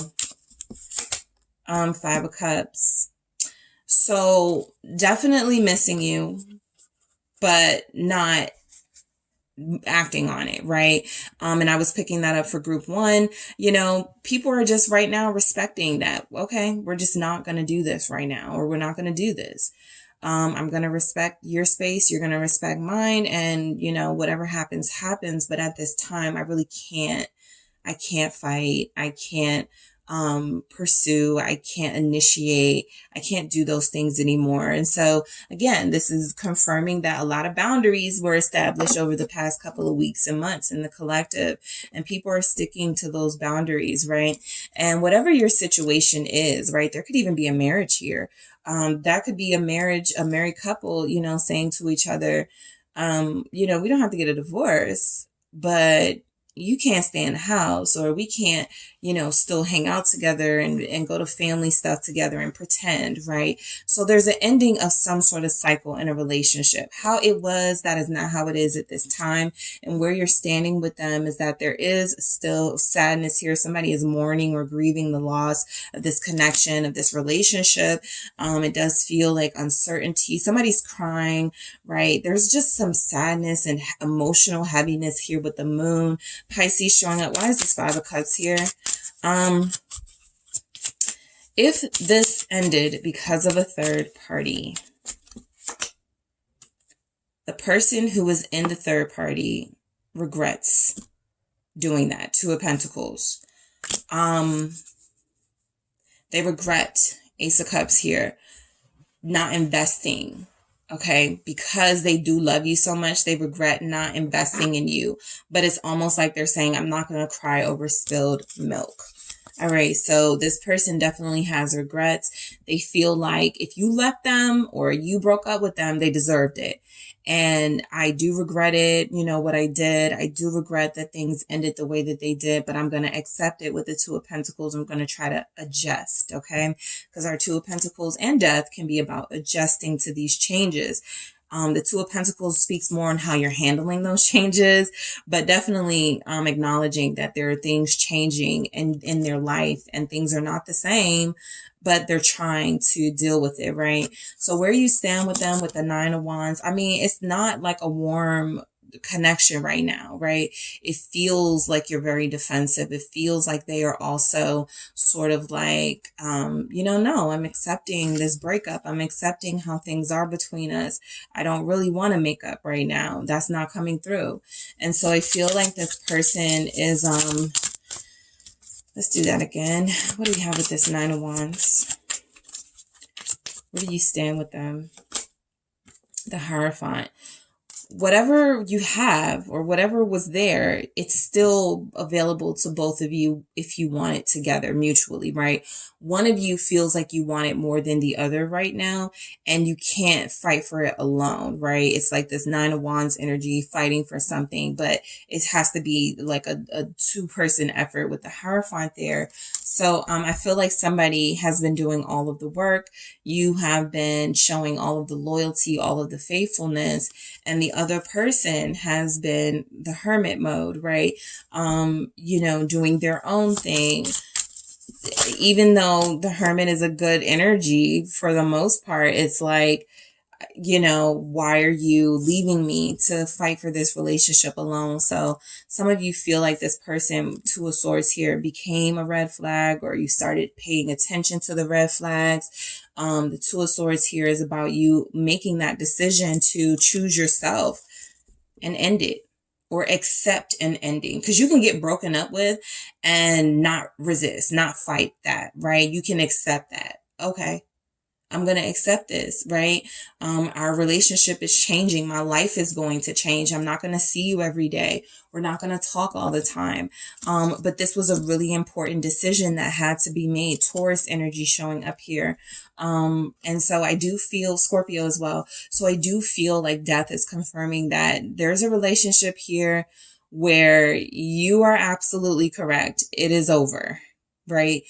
[SPEAKER 1] Five of Cups. So definitely missing you, but not acting on it, right? And I was picking that up for group one. You know, people are just right now respecting that. Okay, we're just not going to do this right now, or we're not going to do this. I'm going to respect your space. You're going to respect mine. And, you know, whatever happens, happens. But at this time, I really can't. I can't fight. I can't pursue. I can't initiate. I can't do those things anymore. And so again, this is confirming that a lot of boundaries were established over the past couple of weeks and months in the collective, and people are sticking to those boundaries, right? And whatever your situation is, right? There could even be a marriage here. That could be a married couple, you know, saying to each other, you know, we don't have to get a divorce, but you can't stay in the house, or we can't, you know, still hang out together and go to family stuff together and pretend, right? So there's an ending of some sort of cycle in a relationship. How it was, that is not how it is at this time. And where you're standing with them is that there is still sadness here. Somebody is mourning or grieving the loss of this connection, of this relationship. It does feel like uncertainty. Somebody's crying, right? There's just some sadness and emotional heaviness here with the moon. Pisces showing up. Why is this Five of Cups here? If this ended because of a third party, the person who was in the third party regrets doing that. Two of Pentacles. They regret, Ace of Cups here, not investing. Okay, because they do love you so much, they regret not investing in you. But it's almost like they're saying, I'm not going to cry over spilled milk. All right, so this person definitely has regrets. They feel like if you left them or you broke up with them, they deserved it. And I do regret it, you know, what I did. I do regret that things ended the way that they did, but I'm going to accept it with the Two of Pentacles. I'm going to try to adjust, okay? Because our Two of Pentacles and death can be about adjusting to these changes. The Two of Pentacles speaks more on how you're handling those changes, but definitely acknowledging that there are things changing in their life and things are not the same, but they're trying to deal with it, right? So where you stand with them with the Nine of Wands, I mean, it's not like a warm connection right now, right? It feels like you're very defensive. It feels like they are also sort of like, no, I'm accepting this breakup. I'm accepting how things are between us. I don't really want to make up right now. That's not coming through. And so I feel like this person is, let's do that again. What do we have with this Nine of Wands? Where do you stand with them? The Hierophant. Whatever you have or whatever was there, it's still available to both of you if you want it together mutually, right? One of you feels like you want it more than the other right now, and you can't fight for it alone, right? It's like this Nine of Wands energy fighting for something, but it has to be like a two-person effort with the Hierophant there. So I feel like somebody has been doing all of the work. You have been showing all of the loyalty, all of the faithfulness, and the other person has been the hermit mode, right? Doing their own thing. Even though the hermit is a good energy for the most part, it's like, why are you leaving me to fight for this relationship alone? So some of you feel like this person, Two of Swords here, became a red flag, or you started paying attention to the red flags. The Two of Swords here is about you making that decision to choose yourself and end it, or accept an ending, because you can get broken up with and not resist, not fight that, right? You can accept that. Okay, I'm going to accept this, right? Our relationship is changing. My life is going to change. I'm not going to see you every day. We're not going to talk all the time. But this was a really important decision that had to be made. Taurus energy showing up here. And so I do feel Scorpio as well. So I do feel like death is confirming that there's a relationship here where you are absolutely correct. It is over, right?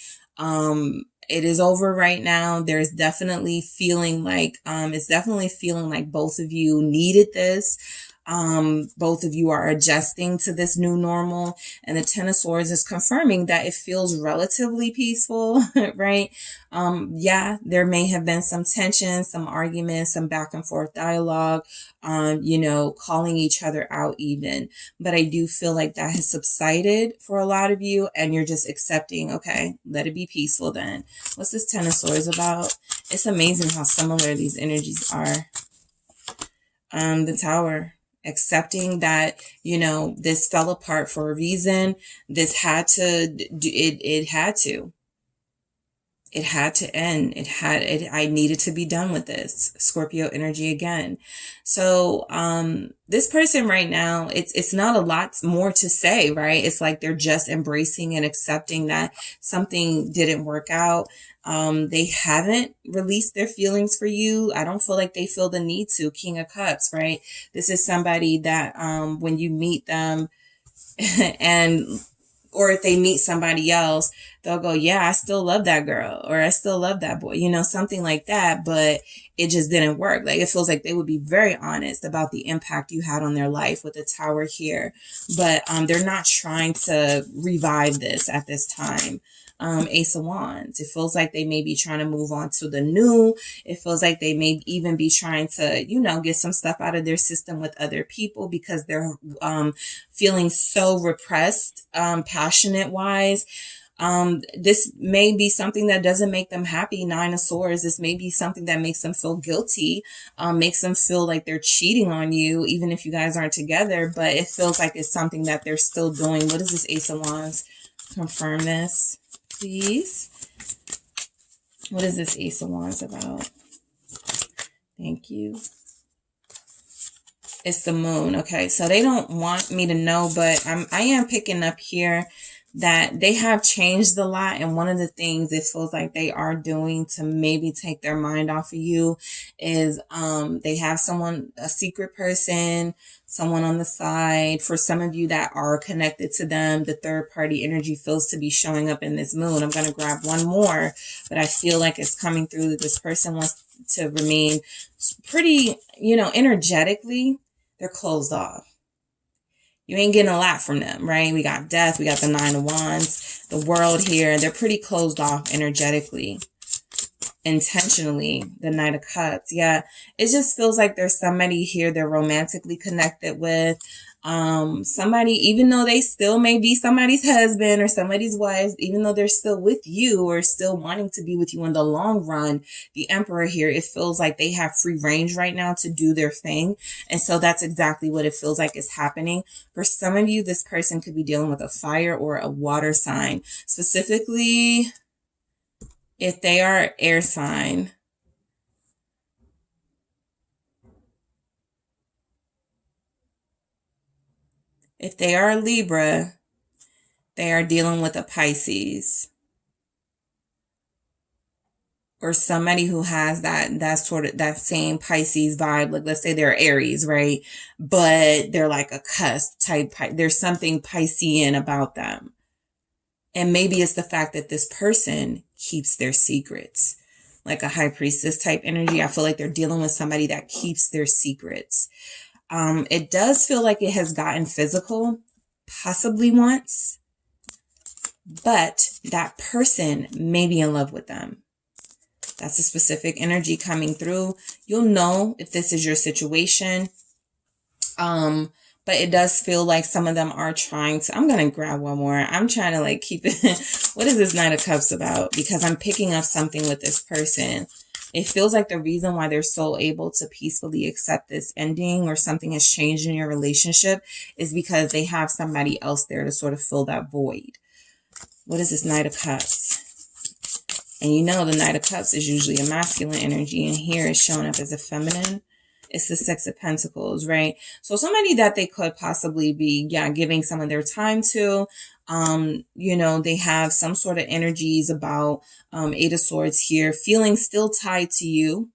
[SPEAKER 1] It is over right now. There's definitely feeling like, it's definitely feeling like both of you needed this. Both of you are adjusting to this new normal, and the Ten of Swords is confirming that it feels relatively peaceful, right? Yeah, there may have been some tension, some arguments, some back and forth dialogue, calling each other out even, but I do feel like that has subsided for a lot of you, and you're just accepting, okay, let it be peaceful then. What's this Ten of Swords about? It's amazing how similar these energies are. The Tower. Accepting that, this fell apart for a reason. This had to do it. It had to end. I needed to be done with this. Scorpio energy again. So, this person right now, it's not a lot more to say, right? It's like they're just embracing and accepting that something didn't work out. They haven't released their feelings for you. I don't feel like they feel the need to. King of Cups, right? This is somebody that, when you meet them or if they meet somebody else, they'll go, yeah, I still love that girl, or I still love that boy, something like that, but it just didn't work. Like, it feels like they would be very honest about the impact you had on their life with the Tower here, but they're not trying to revive this at this time. Ace of Wands. It feels like they may be trying to move on to the new. It feels like they may even be trying to, get some stuff out of their system with other people because they're feeling so repressed, passionate wise. This may be something that doesn't make them happy. Nine of Swords. This may be something that makes them feel guilty, makes them feel like they're cheating on you, even if you guys aren't together, but it feels like it's something that they're still doing. What is this Ace of Wands? Confirm this, please. What is this Ace of Wands about? Thank you. It's the Moon. Okay, so they don't want me to know, but I am picking up here that they have changed a lot. And one of the things it feels like they are doing to maybe take their mind off of you is they have someone, a secret person, someone on the side. For some of you that are connected to them, the third party energy feels to be showing up in this moon. I'm going to grab one more, but I feel like it's coming through that this person wants to remain pretty, you know, energetically, they're closed off. You ain't getting a lot from them, right? We got death. We got the 9 of Wands, the world here. They're pretty closed off energetically, intentionally. The Knight of Cups. Yeah. It just feels like there's somebody here they're romantically connected with. Somebody, even though they still may be somebody's husband or somebody's wife, even though they're still with you or still wanting to be with you in the long run, the Emperor here, it feels like they have free range right now to do their thing. And so that's exactly what it feels like is happening. For some of you, this person could be dealing with a fire or a water sign. Specifically, if they are air sign. If they are a Libra, they are dealing with a Pisces. Or somebody who has that sort of, that same Pisces vibe. Like, let's say they're Aries, right? But they're like a cusp type. There's something Piscean about them. And maybe it's the fact that this person keeps their secrets. Like a High Priestess type energy. I feel like they're dealing with somebody that keeps their secrets. It does feel like it has gotten physical, possibly once, but that person may be in love with them. That's a specific energy coming through. You'll know if this is your situation. But it does feel like some of them are trying to, I'm going to grab one more. I'm trying to like keep it. What is this Knight of Cups about? Because I'm picking up something with this person. It feels like the reason why they're so able to peacefully accept this ending or something has changed in your relationship is because they have somebody else there to sort of fill that void. What is this Knight of Cups? And you know the Knight of Cups is usually a masculine energy, and here it's showing up as a feminine. It's the Six of Pentacles, right? So somebody that they could possibly be, giving some of their time to. You know, they have some sort of energies about Eight of Swords here, feeling still tied to you.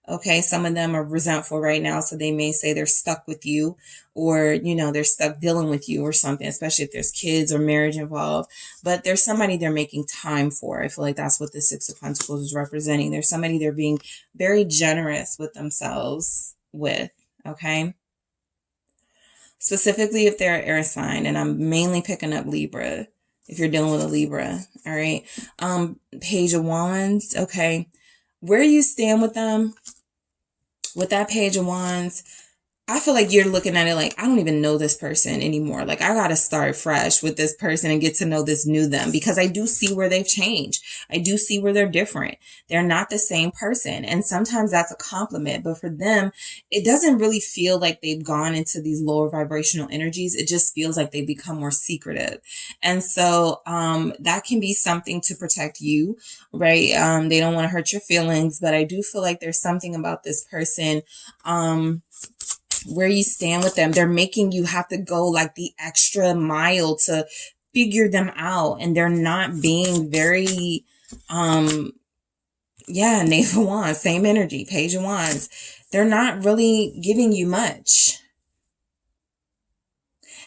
[SPEAKER 1] Okay, some of them are resentful right now, so they may say they're stuck with you, or, you know, they're stuck dealing with you or something, especially if there's kids or marriage involved. But there's somebody they're making time for. I feel like that's what the Six of Pentacles is representing. There's somebody they're being very generous with themselves with, okay? Specifically if they're an air sign, and I'm mainly picking up Libra, if you're dealing with a Libra, all right? Page of Wands, okay? Where you stand with them, with that Page of Wands, I feel like you're looking at it like, I don't even know this person anymore. Like, I got to start fresh with this person and get to know this new them, because I do see where they've changed. I do see where they're different. They're not the same person. And sometimes that's a compliment, but for them, it doesn't really feel like they've gone into these lower vibrational energies. It just feels like they become more secretive. And so, that can be something to protect you, right? They don't want to hurt your feelings, but I do feel like there's something about this person, where you stand with them. They're making you have to go like the extra mile to figure them out. And they're not being very, Knave of Wands, same energy, Page of Wands. They're not really giving you much.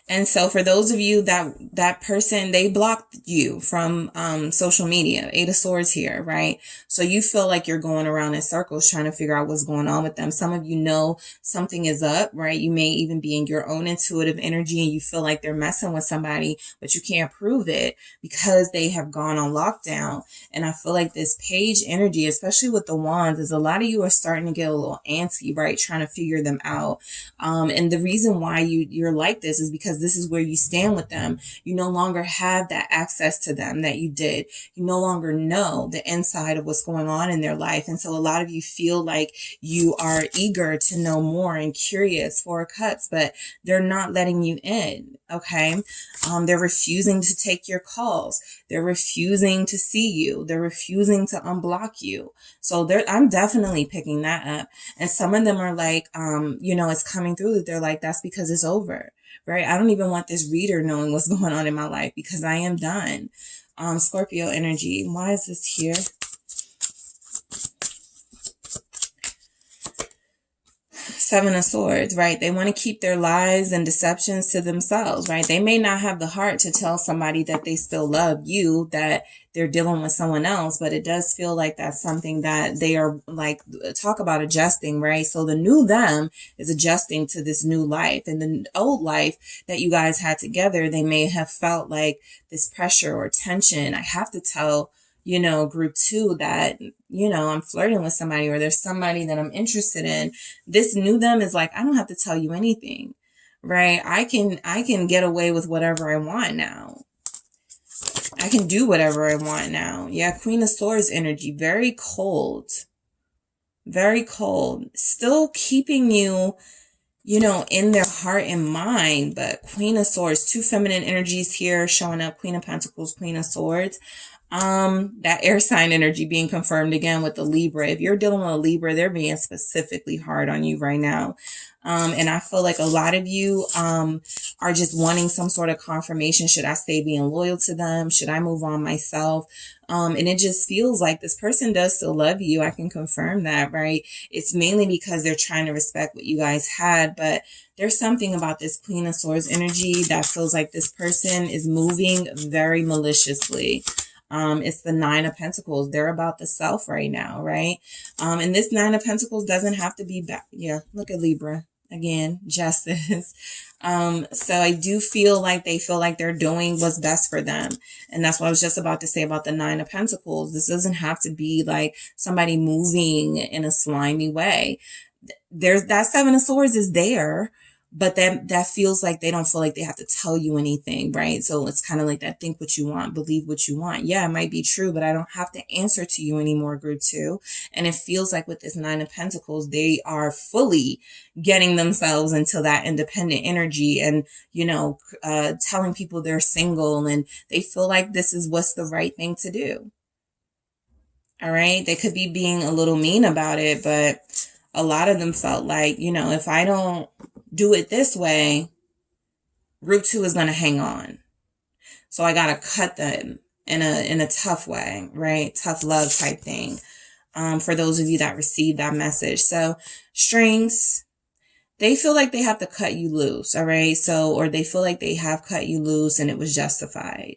[SPEAKER 1] And so for those of you that person, they blocked you from social media, Eight of Swords here, right? So you feel like you're going around in circles trying to figure out what's going on with them. Some of you know something is up, right? You may even be in your own intuitive energy and you feel like they're messing with somebody, but you can't prove it because they have gone on lockdown. And I feel like this Page energy, especially with the Wands, is a lot of you are starting to get a little antsy, right? Trying to figure them out. And the reason why you're like this is because this is where you stand with them. You no longer have that access to them that you did. You no longer know the inside of what's going on in their life. And so a lot of you feel like you are eager to know more and curious for cuts, but they're not letting you in. Okay. They're refusing to take your calls. They're refusing to see you. They're refusing to unblock you. So I'm definitely picking that up. And some of them are like, it's coming through that they're like, that's because it's over. right? I don't even want this reader knowing what's going on in my life because I am done. Scorpio energy. Why is this here? Seven of Swords, right? They want to keep their lies and deceptions to themselves, right? They may not have the heart to tell somebody that they still love you, that they're dealing with someone else, but it does feel like that's something that they are like, talk about adjusting, right? So the new them is adjusting to this new life, and the old life that you guys had together, they may have felt like this pressure or tension. I have to tell, you know, group 2 that, you know, I'm flirting with somebody or there's somebody that I'm interested in. This new them is like, I don't have to tell you anything, right? I can get away with whatever I want now. I can do whatever I want now. Yeah, Queen of Swords energy, very cold. Very cold. Still keeping you, you know, in their heart and mind, but Queen of Swords, 2 feminine energies here showing up, Queen of Pentacles, Queen of Swords. That air sign energy being confirmed again with the Libra. If you're dealing with a Libra, they're being specifically hard on you right now. And I feel like a lot of you, are just wanting some sort of confirmation. Should I stay being loyal to them? Should I move on myself? And it just feels like this person does still love you. I can confirm that, right? It's mainly because they're trying to respect what you guys had, but there's something about this Queen of Swords energy that feels like this person is moving very maliciously. It's the 9 of Pentacles. They're about the self right now, right? And this 9 of Pentacles doesn't have to be back. Yeah, look at Libra. Again, justice. So I do feel like they feel like they're doing what's best for them. And that's what I was just about to say about the 9 of Pentacles. This doesn't have to be like somebody moving in a slimy way. There's that 7 of Swords is there, but that feels like they don't feel like they have to tell you anything, right? So it's kind of like that, think what you want, believe what you want. Yeah, it might be true, but I don't have to answer to you anymore, group 2. And it feels like with this 9 of Pentacles, they are fully getting themselves into that independent energy and, you know, telling people they're single, and they feel like this is what's the right thing to do. All right. They could be being a little mean about it, but a lot of them felt like, you know, if I don't do it this way, group 2 is going to hang on. So I got to cut them in a tough way, right? Tough love type thing. For those of you that received that message. So strings, they feel like they have to cut you loose. All right. So, or they feel like they have cut you loose and it was justified.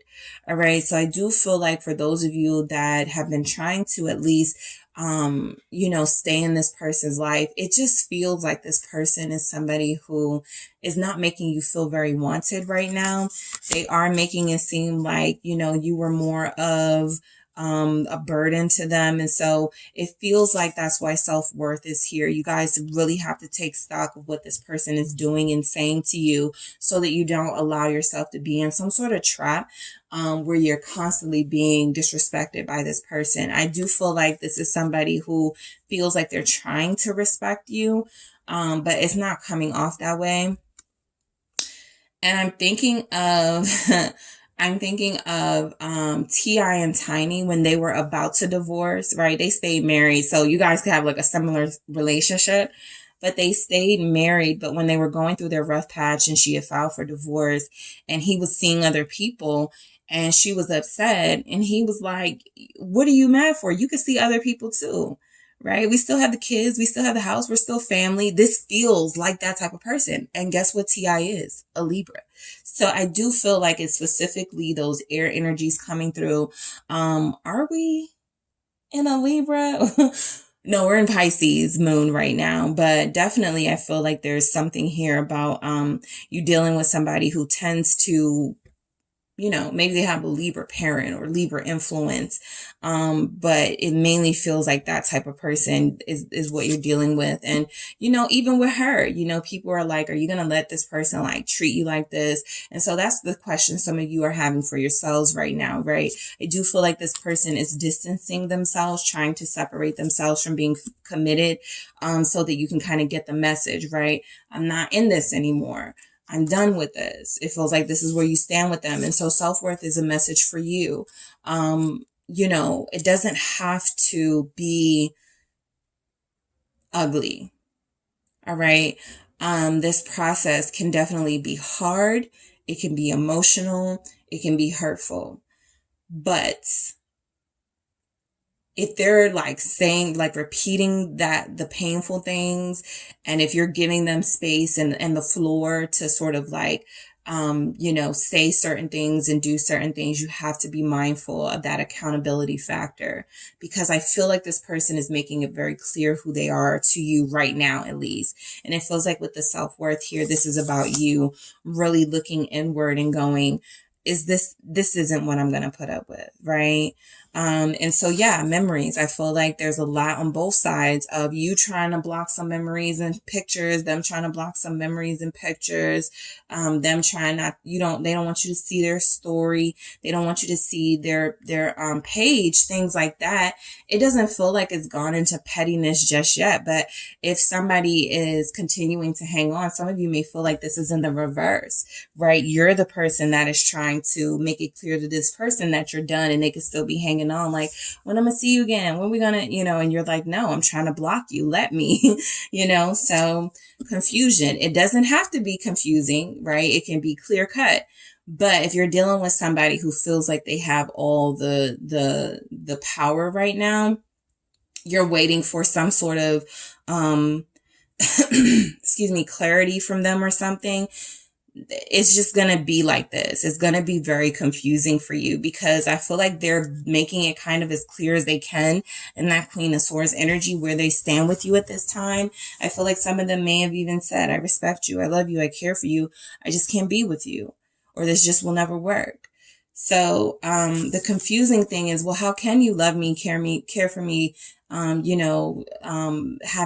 [SPEAKER 1] All right. So I do feel like for those of you that have been trying to at least you know, stay in this person's life, it just feels like this person is somebody who is not making you feel very wanted right now. They are making it seem like, you know, you were more of a burden to them. And so it feels like that's why self-worth is here. You guys really have to take stock of what this person is doing and saying to you so that you don't allow yourself to be in some sort of trap where you're constantly being disrespected by this person. I do feel like this is somebody who feels like they're trying to respect you, but it's not coming off that way. And I'm thinking of T.I. and Tiny when they were about to divorce, right? They stayed married. So you guys could have like a similar relationship, but they stayed married. But when they were going through their rough patch and she had filed for divorce and he was seeing other people and she was upset and he was like, what are you mad for? You could see other people too. Right? We still have the kids. We still have the house. We're still family. This feels like that type of person. And guess what T.I. is? A Libra. So I do feel like it's specifically those air energies coming through. Are we in a Libra? No, we're in Pisces moon right now, but definitely I feel like there's something here about you dealing with somebody who tends to, you know, maybe they have a Libra parent or Libra influence. But it mainly feels like that type of person is what you're dealing with. And, you know, even with her, you know, people are like, are you going to let this person like treat you like this? And so that's the question some of you are having for yourselves right now, right? I do feel like this person is distancing themselves, trying to separate themselves from being committed, so that you can kind of get the message, right? I'm not in this anymore. I'm done with this. It feels like this is where you stand with them. And so self-worth is a message for you. You know, it doesn't have to be ugly. All right. This process can definitely be hard. It can be emotional. It can be hurtful. But if they're like saying, like repeating the painful things, and if you're giving them space and the floor to sort of like, say certain things and do certain things, you have to be mindful of that accountability factor, because I feel like this person is making it very clear who they are to you right now, at least. And it feels like with the self-worth here, this is about you really looking inward and going, this isn't what I'm going to put up with, right? And so, yeah, memories. I feel like there's a lot on both sides of you trying to block some memories and pictures, them trying to block some memories and pictures, them trying not, they don't want you to see their story. They don't want you to see their page, things like that. It doesn't feel like it's gone into pettiness just yet, but if somebody is continuing to hang on, some of you may feel like this is in the reverse, right? You're the person that is trying to make it clear to this person that you're done, and they could still be hanging on, like, when I'm gonna see you again, when we gonna, and you're like, no, I'm trying to block you, let me, so confusion. It doesn't have to be confusing, right? It can be clear cut. But if you're dealing with somebody who feels like they have all the power right now, you're waiting for some sort of clarity from them or something. It's just going to be like this. It's going to be very confusing for you, because I feel like they're making it kind of as clear as they can in that Queen of Swords energy where they stand with you at this time. I feel like some of them may have even said, I respect you, I love you, I care for you, I just can't be with you, or this just will never work. So the confusing thing is, well, how can you love me, care for me, have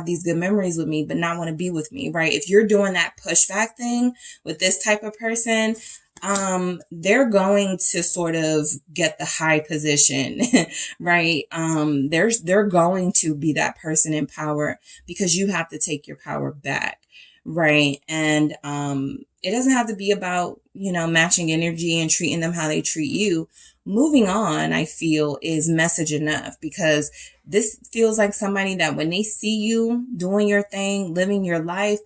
[SPEAKER 1] these good memories with me, but not want to be with me, right? If you're doing that pushback thing with this type of person, they're going to sort of get the high position, right? They're going to be that person in power, because you have to take your power back, right? And it doesn't have to be about, matching energy and treating them how they treat you. Moving on, I feel, is message enough, because this feels like somebody that when they see you doing your thing, living your life,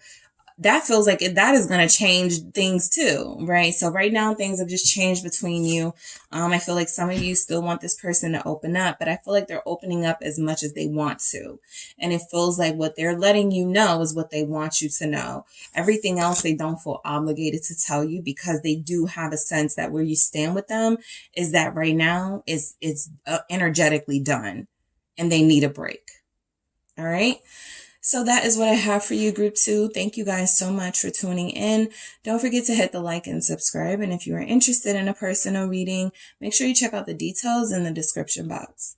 [SPEAKER 1] that feels like that is going to change things too, right? So right now things have just changed between you. I feel like some of you still want this person to open up, but I feel like they're opening up as much as they want to. And it feels like what they're letting you know is what they want you to know. Everything else they don't feel obligated to tell you, because they do have a sense that where you stand with them is that right now it's energetically done and they need a break. All right. So that is what I have for you, Group 2. Thank you guys so much for tuning in. Don't forget to hit the like and subscribe. And if you are interested in a personal reading, make sure you check out the details in the description box.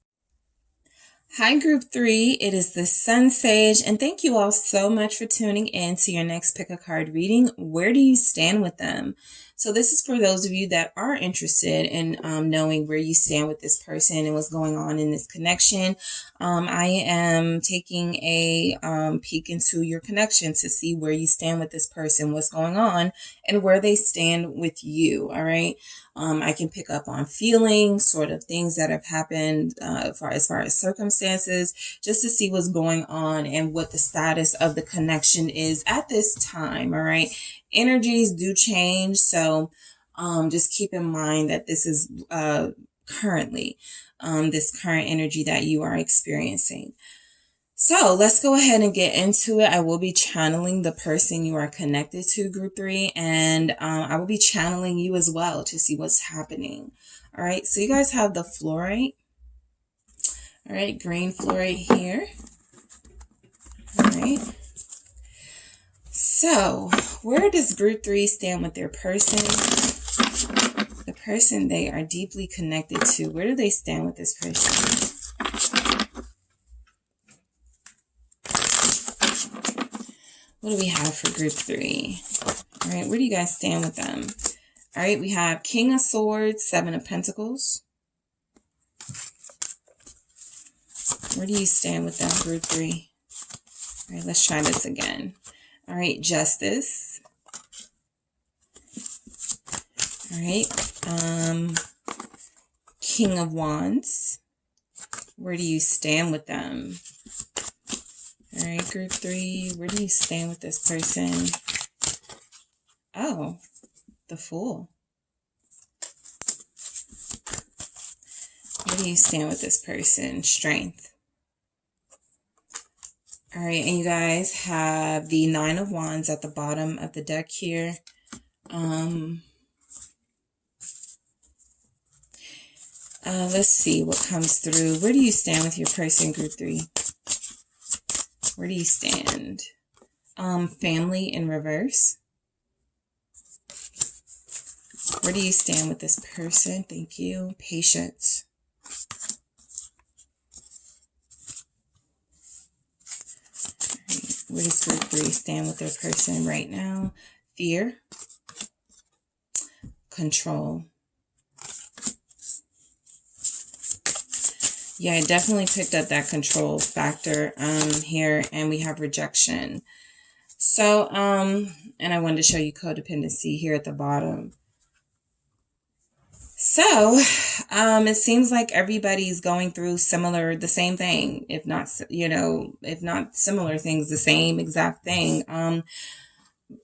[SPEAKER 1] Hi, Group 3. It is the SunSage, and thank you all so much for tuning in to your next Pick a Card reading. Where do you stand with them? So this is for those of you that are interested in knowing where you stand with this person and what's going on in this connection. I am taking a peek into your connection to see where you stand with this person, what's going on, and where they stand with you. All right. I can pick up on feelings, sort of things that have happened as far as circumstances, just to see what's going on and what the status of the connection is at this time. All right. Energies do change. So just keep in mind that this is currently this current energy that you are experiencing. So let's go ahead and get into it. I will be channeling the person you are connected to, Group 3, and I will be channeling you as well to see what's happening. All right, so you guys have the fluorite. All right, green fluorite here. All right. So where does Group 3 stand with their person? The person they are deeply connected to. Where do they stand with this person? What do we have for Group 3? All right, where do you guys stand with them? All right, we have King of Swords, Seven of Pentacles. Where do you stand with them, Group 3? All right, let's try this again. All right, Justice. All right, King of Wands. Where do you stand with them? All right, group 3, where do you stand with this person? Oh, the Fool. Where do you stand with this person? Strength. All right, and you guys have the 9 of Wands at the bottom of the deck here. Let's see what comes through. Where do you stand with your person, group 3? Where do you stand? Family in reverse. Where do you stand with this person? Thank you. Patience. Where does group 3 stand with their person right now? Fear. Control. Yeah, I definitely picked up that control factor here, and we have rejection. So, and I wanted to show you codependency here at the bottom. So, it seems like everybody's going through the same thing, if not, if not similar things, the same exact thing.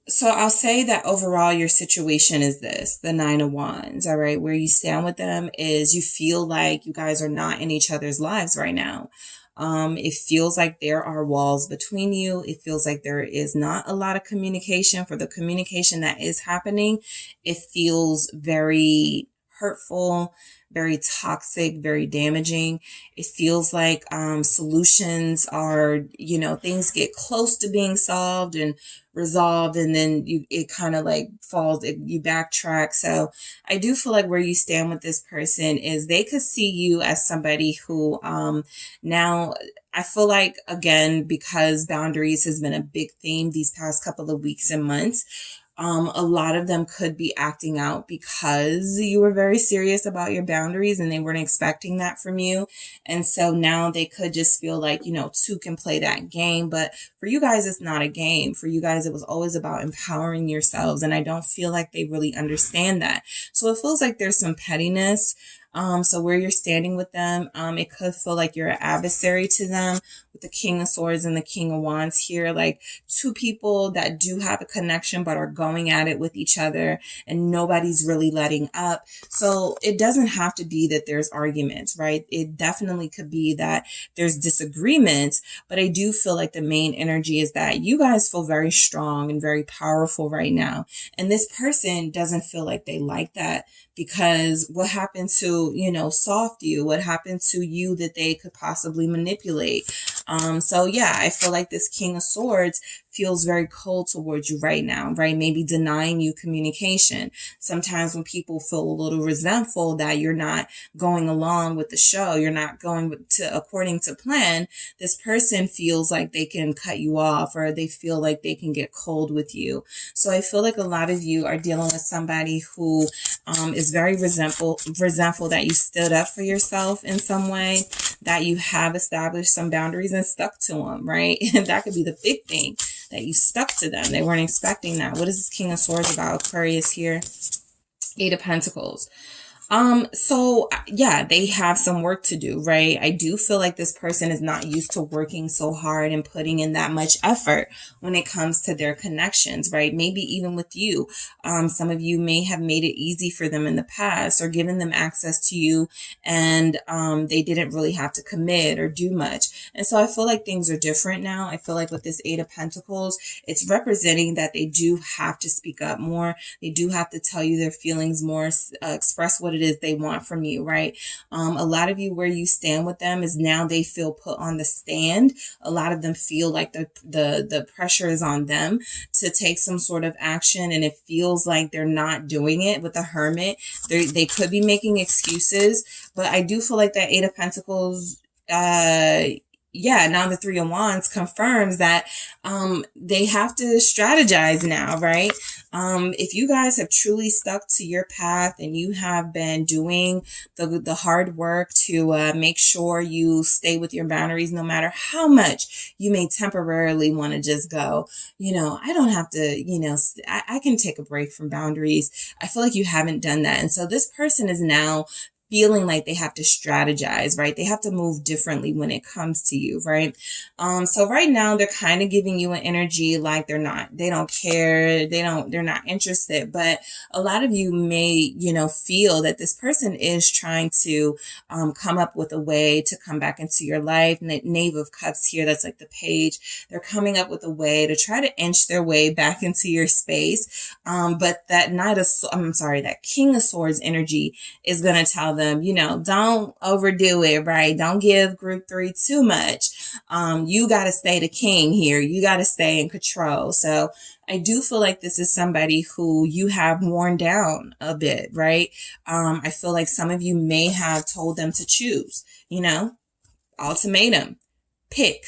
[SPEAKER 1] So I'll say that overall your situation is this, the 9 of Wands, all right? Where you stand with them is you feel like you guys are not in each other's lives right now. It feels like there are walls between you. It feels like there is not a lot of communication. For the communication that is happening, it feels very hurtful, very toxic, very damaging. It feels like solutions are, things get close to being solved and resolved, and then it kind of like falls, you backtrack. So I do feel like where you stand with this person is they could see you as somebody who now I feel like, again, because boundaries has been a big theme these past couple of weeks and months, a lot of them could be acting out because you were very serious about your boundaries and they weren't expecting that from you. And so now they could just feel like, two can play that game. But for you guys, it's not a game. For you guys, it was always about empowering yourselves. And I don't feel like they really understand that. So it feels like there's some pettiness. So where you're standing with them, it could feel like you're an adversary to them with the King of Swords and the King of Wands here, like two people that do have a connection but are going at it with each other and nobody's really letting up. So it doesn't have to be that there's arguments, right? It definitely could be that there's disagreements, but I do feel like the main energy is that you guys feel very strong and very powerful right now. And this person doesn't feel like they like that. Because what happened to, soft you? What happened to you that they could possibly manipulate? So yeah, I feel like this King of Swords feels very cold towards you right now, right? Maybe denying you communication. Sometimes when people feel a little resentful that you're not going along with the show, you're not going according to plan, this person feels like they can cut you off or they feel like they can get cold with you. So I feel like a lot of you are dealing with somebody who is very resentful that you stood up for yourself in some way, that you have established some boundaries and stuck to them, right? And that could be the big thing, that you stuck to them. They weren't expecting that. What is this King of Swords about? Aquarius here. 8 of Pentacles. So yeah, they have some work to do, right? I do feel like this person is not used to working so hard and putting in that much effort when it comes to their connections, right? Maybe even with you. Some of you may have made it easy for them in the past or given them access to you and, they didn't really have to commit or do much. And so I feel like things are different now. I feel like with this 8 of Pentacles, it's representing that they do have to speak up more. They do have to tell you their feelings more, express what it is they want from you, right? A lot of you, where you stand with them is now they feel put on the stand. A lot of them feel like the pressure is on them to take some sort of action, and it feels like they're not doing it. With the Hermit, they could be making excuses, but I do feel like that 8 of Pentacles, now the 3 of Wands confirms that they have to strategize now, right? If you guys have truly stuck to your path and you have been doing the hard work to make sure you stay with your boundaries, no matter how much you may temporarily want to just go, I don't have to, I can take a break from boundaries. I feel like you haven't done that. And so this person is now feeling like they have to strategize, right? They have to move differently when it comes to you, right? So right now they're kind of giving you an energy like they don't care, they're not interested. But a lot of you may, feel that this person is trying to come up with a way to come back into your life. And the Knave of Cups here, that's like the page. They're coming up with a way to try to inch their way back into your space. But that that King of Swords energy is going to tell them, don't overdo it, right? Don't give group 3 too much. You got to stay the king here. You got to stay in control. So I do feel like this is somebody who you have worn down a bit, right? I feel like some of you may have told them to choose, ultimatum, pick.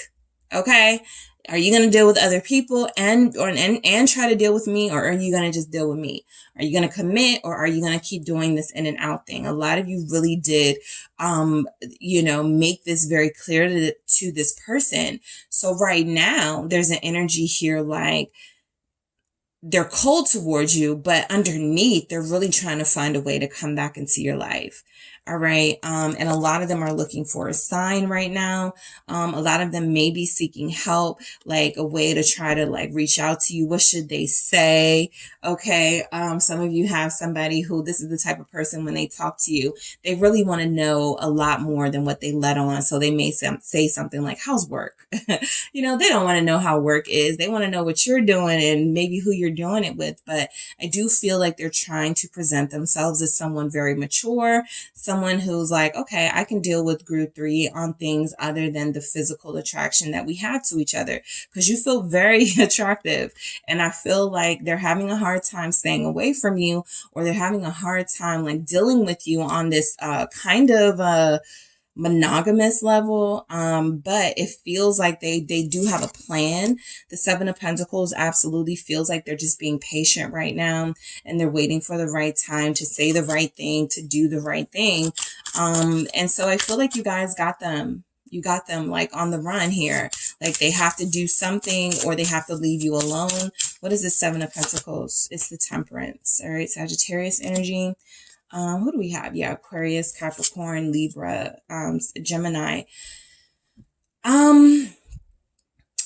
[SPEAKER 1] Okay. Are you going to deal with other people and try to deal with me, or are you going to just deal with me? Are you going to commit, or are you going to keep doing this in and out thing? A lot of you really did, make this very clear to this person. So right now there's an energy here like they're cold towards you, but underneath they're really trying to find a way to come back into your life. All right. And a lot of them are looking for a sign right now. A lot of them may be seeking help, like a way to try to like reach out to you. What should they say? Okay. Some of you have somebody who, this is the type of person when they talk to you, they really want to know a lot more than what they let on. So they may say something like, how's work? They don't want to know how work is. They want to know what you're doing and maybe who you're doing it with. But I do feel like they're trying to present themselves as someone very mature, someone who's like, okay, I can deal with group 3 on things other than the physical attraction that we have to each other, because you feel very attractive. And I feel like they're having a hard time staying away from you, or they're having a hard time like dealing with you on this kind of monogamous level. But it feels like they do have a plan. The 7 of Pentacles absolutely feels like they're just being patient right now, and they're waiting for the right time to say the right thing, to do the right thing. And so I feel like you guys got them. You got them like on the run here. Like they have to do something, or they have to leave you alone. What is the 7 of Pentacles? It's the Temperance. All right. Sagittarius energy. Who do we have? Yeah. Aquarius, Capricorn, Libra, Gemini.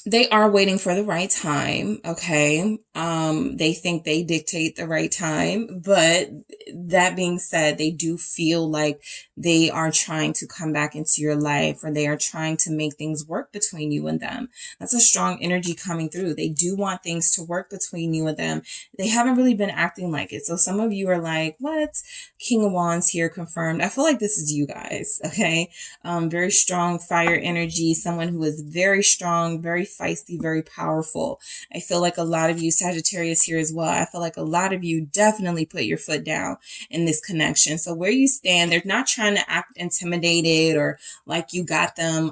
[SPEAKER 1] They are waiting for the right time. Okay. They think they dictate the right time, but that being said, they do feel like they are trying to come back into your life, or they are trying to make things work between you and them. That's a strong energy coming through. They do want things to work between you and them. They haven't really been acting like it. So some of you are like, what? King of Wands here confirmed. I feel like this is you guys. Okay. Very strong fire energy. Someone who is very strong, very feisty, very powerful. I feel like a lot of you, Sagittarius here as well, I feel like a lot of you definitely put your foot down in this connection. So where you stand, they're not trying to act intimidated or like you got them,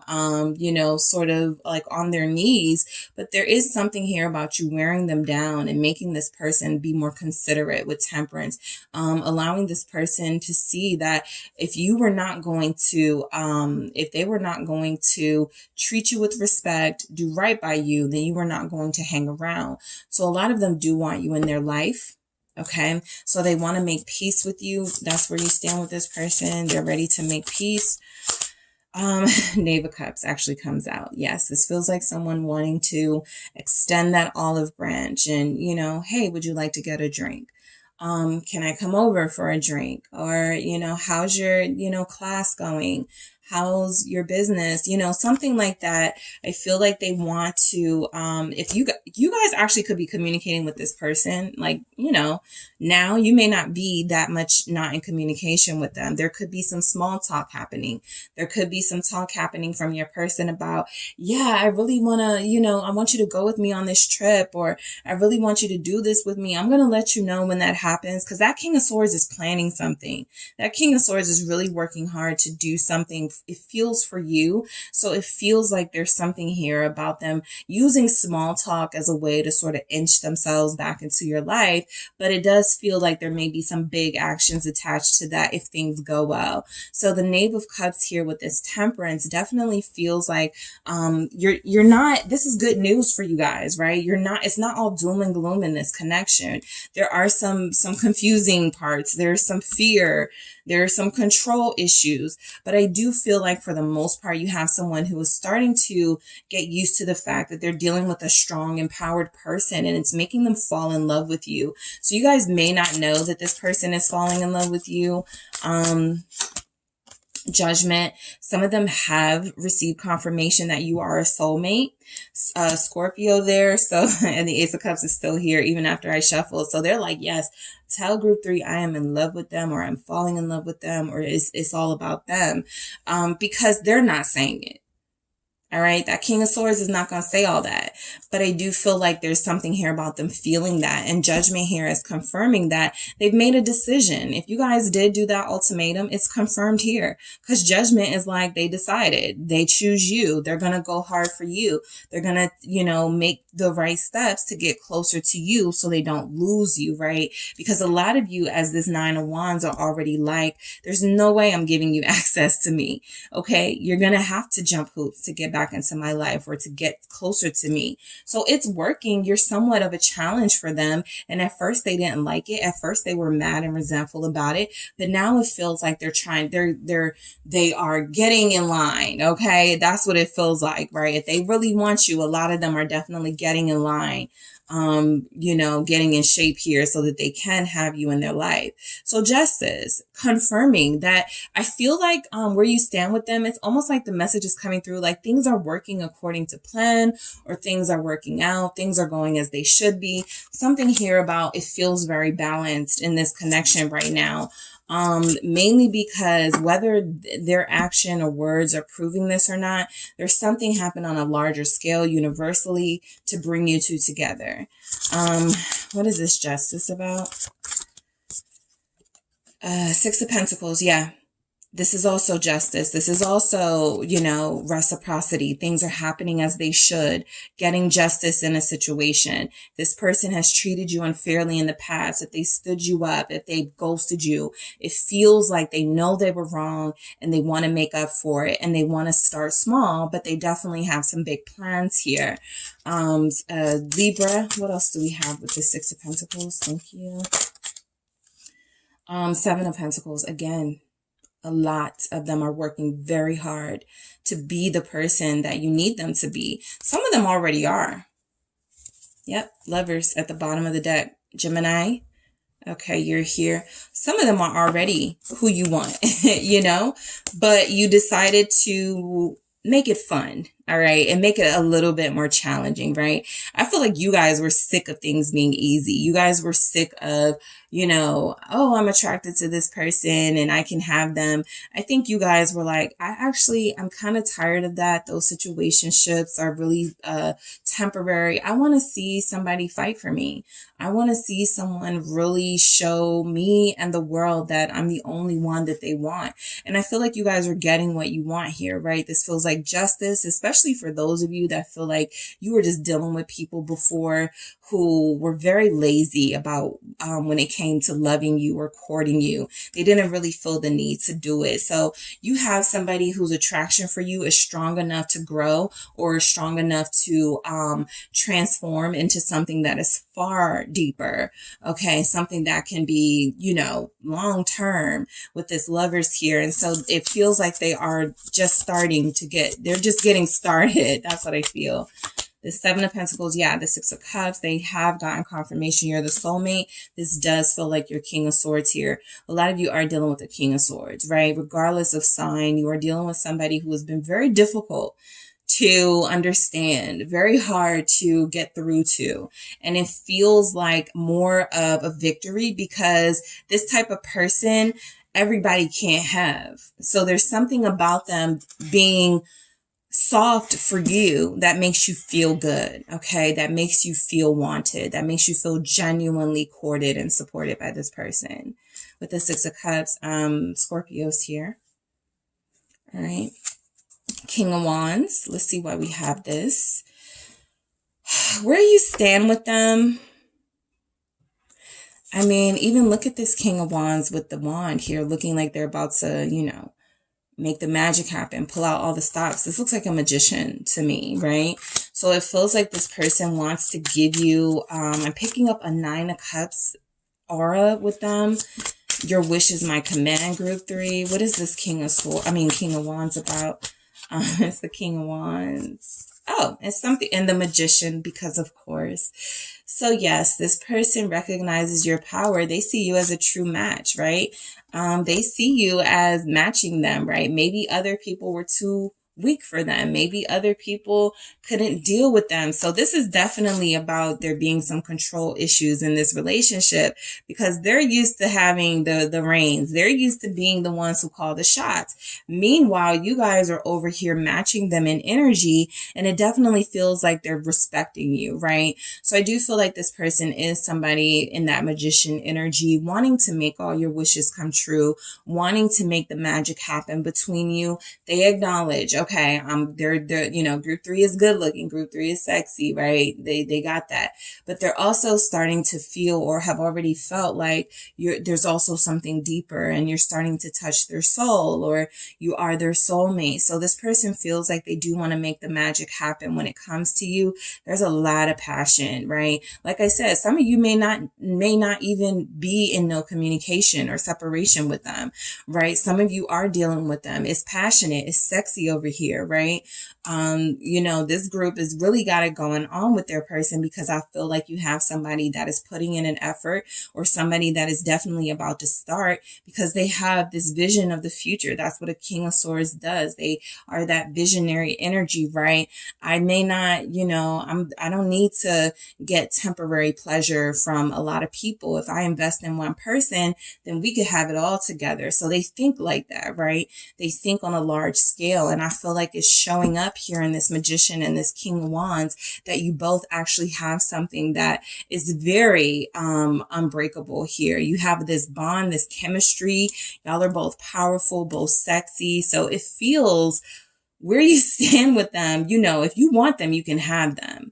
[SPEAKER 1] sort of like on their knees, but there is something here about you wearing them down and making this person be more considerate with temperance, allowing this person to see that if you were not going to, if they were not going to treat you with respect, do right by you, then you were not going to hang around. So a lot of them do want you in their life. Okay. So they want to make peace with you. That's where you stand with this person. They're ready to make peace. Knave of Cups actually comes out. Yes. This feels like someone wanting to extend that olive branch and, hey, would you like to get a drink? Can I come over for a drink? Or, how's your, class going? How's your business? Something like that. I feel like they want to, if you guys actually could be communicating with this person, like, now you may not be that much not in communication with them. There could be some small talk happening. There could be some talk happening from your person about, yeah, I really want to, I want you to go with me on this trip, or I really want you to do this with me. I'm going to let you know when that happens, because that King of Swords is planning something. That King of Swords is really working hard to do something it feels for you. So it feels like there's something here about them using small talk as a way to sort of inch themselves back into your life. But it does feel like there may be some big actions attached to that if things go well. So the Knave of Cups here with this Temperance definitely feels like you're not, this is good news for you guys, right? It's not all doom and gloom in this connection. There are some confusing parts. There's some fear. There are some control issues, but I do feel like for the most part, you have someone who is starting to get used to the fact that they're dealing with a strong, empowered person, and it's making them fall in love with you. So you guys may not know that this person is falling in love with you. Judgment. Some of them have received confirmation that you are a soulmate. Scorpio there. So, and the Ace of Cups is still here even after I shuffle. So they're like, yes, tell group 3 I am in love with them, or I'm falling in love with them, or it's all about them. Because they're not saying it. All right. That King of Swords is not going to say all that, but I do feel like there's something here about them feeling that, and Judgment here is confirming that they've made a decision. If you guys did do that ultimatum, it's confirmed here, because Judgment is like, they decided, they choose you. They're going to go hard for you. They're going to, you know, make the right steps to get closer to you so they don't lose you, right? Because a lot of you, as this 9 of Wands, are already like, there's no way I'm giving you access to me. Okay. You're going to have to jump hoops to get back into my life or to get closer to me. So it's working. You're somewhat of a challenge for them. And at first they didn't like it. At first they were mad and resentful about it. But now it feels like they are getting in line. Okay. That's what it feels like, right? If they really want you, a lot of them are definitely getting in line. You know, getting in shape here so that they can have you in their life. So Justice, confirming that I feel like where you stand with them, it's almost like the message is coming through, like things are working according to plan, or things are working out, things are going as they should be. Something here about it feels very balanced in this connection right now. Mainly because whether their action or words are proving this or not, there's something happened on a larger scale universally to bring you two together. What is this Justice about? Six of Pentacles. Yeah. This is also justice. This is also, you know, reciprocity. Things are happening as they should, getting justice in a situation. This person has treated you unfairly in the past. If they stood you up, if they ghosted you, it feels like they know they were wrong and they want to make up for it, and they want to start small, but they definitely have some big plans here. Libra, what else do we have with the Six of Pentacles? Thank you. Seven of Pentacles, again. A lot of them are working very hard to be the person that you need them to be. Some of them already are. Yep. Lovers at the bottom of the deck. Gemini. Okay, you're here. Some of them are already who you want, you know, but you decided to make it fun. All right. And make it a little bit more challenging, right? I feel like you guys were sick of things being easy. You guys were sick of, you know, oh, I'm attracted to this person and I can have them. I think you guys were like, I'm kind of tired of that. Those situationships are really temporary. I want to see somebody fight for me. I want to see someone really show me and the world that I'm the only one that they want. And I feel like you guys are getting what you want here, right? This feels like justice, especially for those of you that feel like you were just dealing with people before who were very lazy about when it came to loving you or courting you. They didn't really feel the need to do it. So you have somebody whose attraction for you is strong enough to grow, or strong enough to transform into something that is far deeper. Okay, something that can be, you know, long term with this Lovers here. And so it feels like they are just starting to they're just getting started. That's what I feel. The Seven of Pentacles, yeah, the Six of Cups, they have gotten confirmation you're the soulmate. This does feel like your King of Swords here. A lot of you are dealing with the King of Swords, right? Regardless of sign, you are dealing with somebody who has been very difficult to understand, very hard to get through to. And it feels like more of a victory because this type of person, everybody can't have. So there's something about them being soft for you that makes you feel good, okay? That makes you feel wanted, that makes you feel genuinely courted and supported by this person. With the Six of Cups, Scorpios here. All right. King of Wands. Let's see why we have this. Where you stand with them. I mean, even look at this King of Wands with the wand here, looking like they're about to, you know, make the magic happen, pull out all the stops. This looks like a magician to me, right? So it feels like this person wants to give you, I'm picking up a 9 of Cups aura with them. Your wish is my command, group 3. What is this King of Wands about? It's the King of Wands. Oh, it's something in the Magician, because of course. So yes, this person recognizes your power. They see you as a true match, right? They see you as matching them, right? Maybe other people were too weak for them. Maybe other people couldn't deal with them. So this is definitely about there being some control issues in this relationship, because they're used to having the reins. They're used to being the ones who call the shots. Meanwhile, you guys are over here matching them in energy, and it definitely feels like they're respecting you, right? So I do feel like this person is somebody in that magician energy, wanting to make all your wishes come true, wanting to make the magic happen between you. They acknowledge, okay, they're you know, group 3 is good looking, group 3 is sexy, right? They got that. But they're also starting to feel, or have already felt, like there's also something deeper, and you're starting to touch their soul, or you are their soulmate. So this person feels like they do want to make the magic happen when it comes to you. There's a lot of passion, right? Like I said, some of you may not even be in no communication or separation with them, right? Some of you are dealing with them. It's passionate, it's sexy over here, right? You know, this group has really got it going on with their person, because I feel like you have somebody that is putting in an effort, or somebody that is definitely about to start, because they have this vision of the future. That's what a King of Swords does. They are that visionary energy, right? I may not, you know, I don't need to get temporary pleasure from a lot of people. If I invest in one person, then we could have it all together. So they think like that, right? They think on a large scale. And I feel like it's showing up here in this Magician and this King of Wands, that you both actually have something that is very unbreakable here. You have this bond, this chemistry. Y'all are both powerful, both sexy. So it feels, where you stand with them, you know, if you want them, you can have them.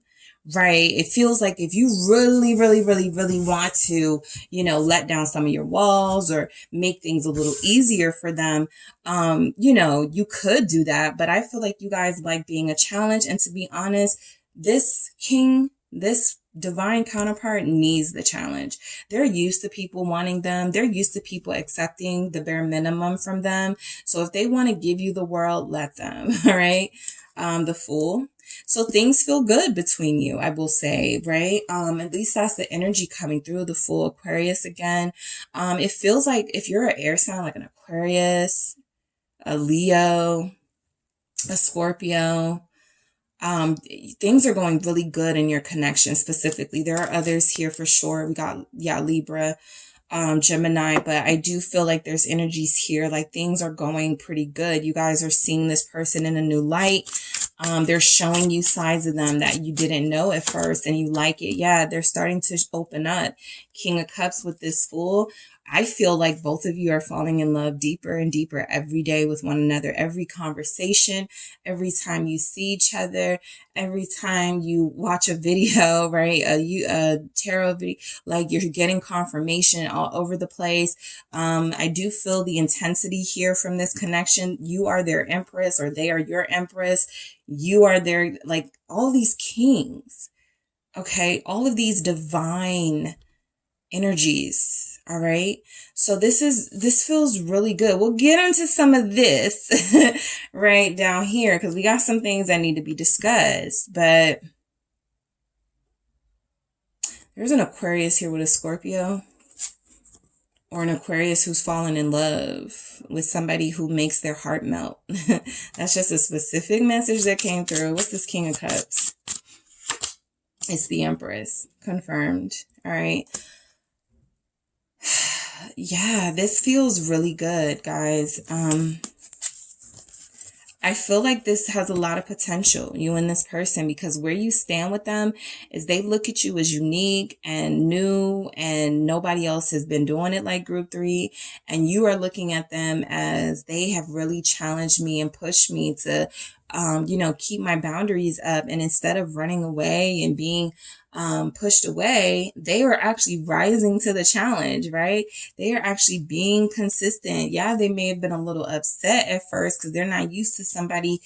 [SPEAKER 1] Right. It feels like if you really, really, really, really want to, you know, let down some of your walls, or make things a little easier for them, you know, you could do that. But I feel like you guys like being a challenge. And to be honest, this divine counterpart needs the challenge. They're used to people wanting them. They're used to people accepting the bare minimum from them. So if they want to give you the world, let them. All right. The Fool. So things feel good between you, I will say, right? At least that's the energy coming through. The Fool, Aquarius again. It feels like if you're an air sign, like an Aquarius, a Leo, a Scorpio, things are going really good in your connection specifically. There are others here for sure. We got, Libra, Gemini, but I do feel like there's energies here, like things are going pretty good. You guys are seeing this person in a new light. They're showing you sides of them that you didn't know at first, and you like it. Yeah, they're starting to open up. King of Cups with this Fool. I feel like both of you are falling in love deeper and deeper every day with one another. Every conversation, every time you see each other, every time you watch a video, right? A tarot video, like you're getting confirmation all over the place. I do feel the intensity here from this connection. You are their empress, or they are your empress. You are their, like, all these kings. Okay. All of these divine energies. All right. So this feels really good. We'll get into some of this right down here, because we got some things that need to be discussed. But there's an Aquarius here with a Scorpio, or an Aquarius who's fallen in love with somebody who makes their heart melt. That's just a specific message that came through. What's this King of Cups? It's the Empress. Confirmed. All right. Yeah, this feels really good, guys. I feel like this has a lot of potential, you and this person, because where you stand with them is they look at you as unique and new, and nobody else has been doing it like group 3. And you are looking at them as they have really challenged me and pushed me to, keep my boundaries up. And instead of running away and being pushed away, they are actually rising to the challenge, right? They are actually being consistent. Yeah, they may have been a little upset at first because they're not used to somebody,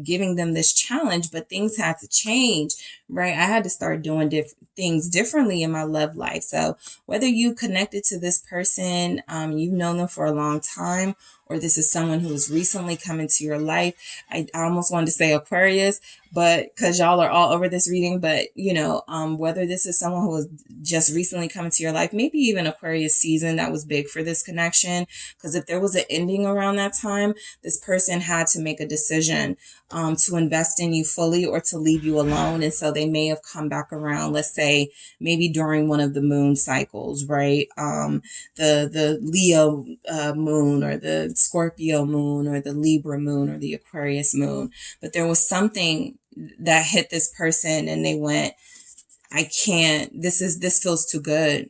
[SPEAKER 1] giving them this challenge, but things had to change, right? I had to start doing things differently in my love life. So whether you connected to this person, you've known them for a long time, or this is someone who has recently come into your life. I almost wanted to say Aquarius, but because y'all are all over this reading, but whether this is someone who has just recently come into your life, maybe even Aquarius season, that was big for this connection. Because if there was an ending around that time, this person had to make a decision to invest in you fully or to leave you alone. And so they may have come back around, let's say maybe during one of the moon cycles, right? The Leo moon, or the Scorpio moon, or the Libra moon, or the Aquarius moon. But there was something that hit this person and they went, I can't, this feels too good.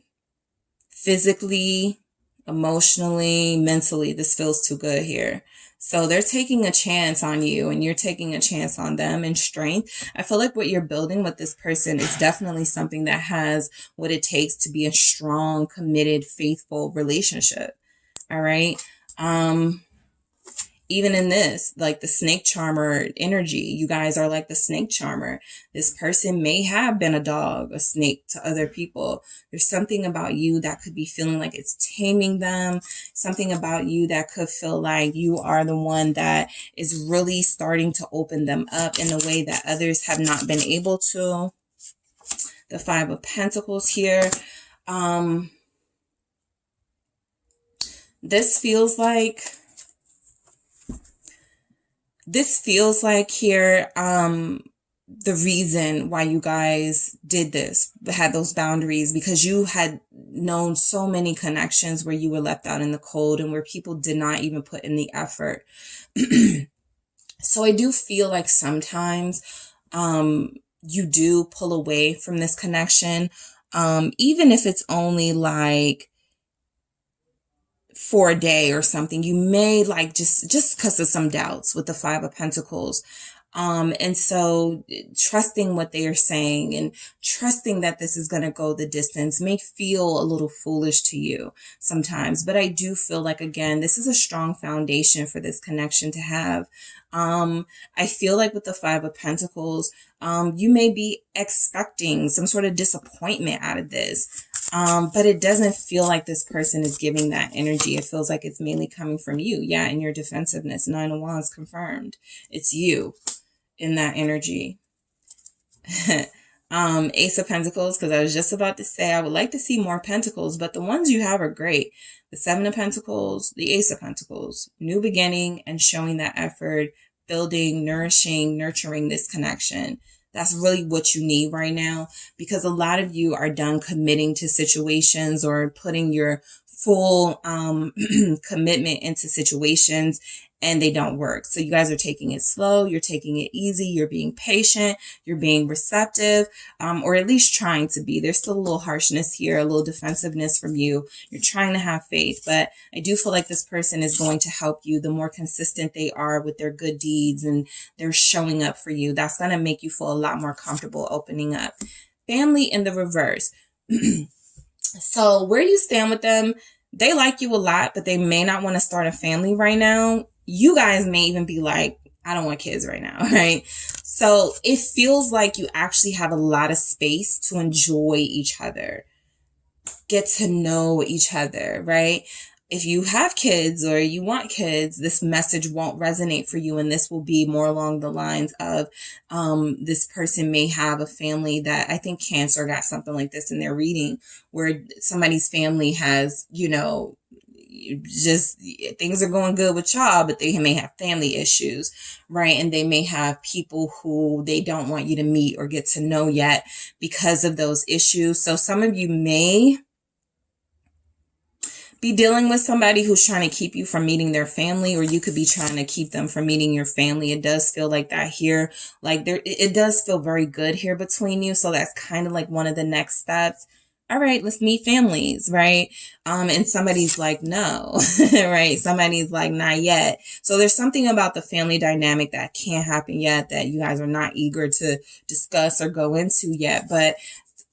[SPEAKER 1] Physically, emotionally, mentally, this feels too good here. So they're taking a chance on you and you're taking a chance on them in strength. I feel like what you're building with this person is definitely something that has what it takes to be a strong, committed, faithful relationship. All right. Even in this, like the snake charmer energy, you guys are like the snake charmer. This person may have been a dog, a snake to other people. There's something about you that could be feeling like it's taming them. Something about you that could feel like you are the one that is really starting to open them up in a way that others have not been able to. The 5 of Pentacles here. This feels like here, the reason why you guys did this, had those boundaries, because you had known so many connections where you were left out in the cold and where people did not even put in the effort. So I do feel like sometimes, you do pull away from this connection, even if it's only like for a day or something. You may like just because of some doubts with the 5 of Pentacles. And so trusting what they are saying and trusting that this is going to go the distance may feel a little foolish to you sometimes. But I do feel like, again, this is a strong foundation for this connection to have. I feel like with the 5 of Pentacles, you may be expecting some sort of disappointment out of this. But it doesn't feel like this person is giving that energy. It feels like it's mainly coming from you. Yeah, and your defensiveness. 9 of Wands confirmed. It's you in that energy. Ace of Pentacles, because I was just about to say I would like to see more Pentacles, but the ones you have are great. The 7 of Pentacles, the Ace of Pentacles, new beginning and showing that effort, building, nourishing, nurturing this connection. That's really what you need right now, because a lot of you are done committing to situations or putting your full commitment into situations and they don't work. So you guys are taking it slow. You're taking it easy. You're being patient. You're being receptive, or at least trying to be. There's still a little harshness here, a little defensiveness from you. You're trying to have faith, but I do feel like this person is going to help you. The more consistent they are with their good deeds and they're showing up for you, that's going to make you feel a lot more comfortable opening up. Family in the reverse. So where you stand with them, they like you a lot, but they may not want to start a family right now. You guys may even be like, I don't want kids right now, right? So it feels like you actually have a lot of space to enjoy each other, get to know each other, right? If you have kids or you want kids, this message won't resonate for you. And this will be more along the lines of this person may have a family that, I think Cancer got something like this in their reading, where somebody's family has, just things are going good with y'all, but they may have family issues, right? And they may have people who they don't want you to meet or get to know yet because of those issues. So some of you may be dealing with somebody who's trying to keep you from meeting their family, or you could be trying to keep them from meeting your family. It does feel like that here. Like it does feel very good here between you. So that's kind of like one of the next steps. All right, let's meet families, right? And somebody's like, no, right? Somebody's like, not yet. So there's something about the family dynamic that can't happen yet, that you guys are not eager to discuss or go into yet. But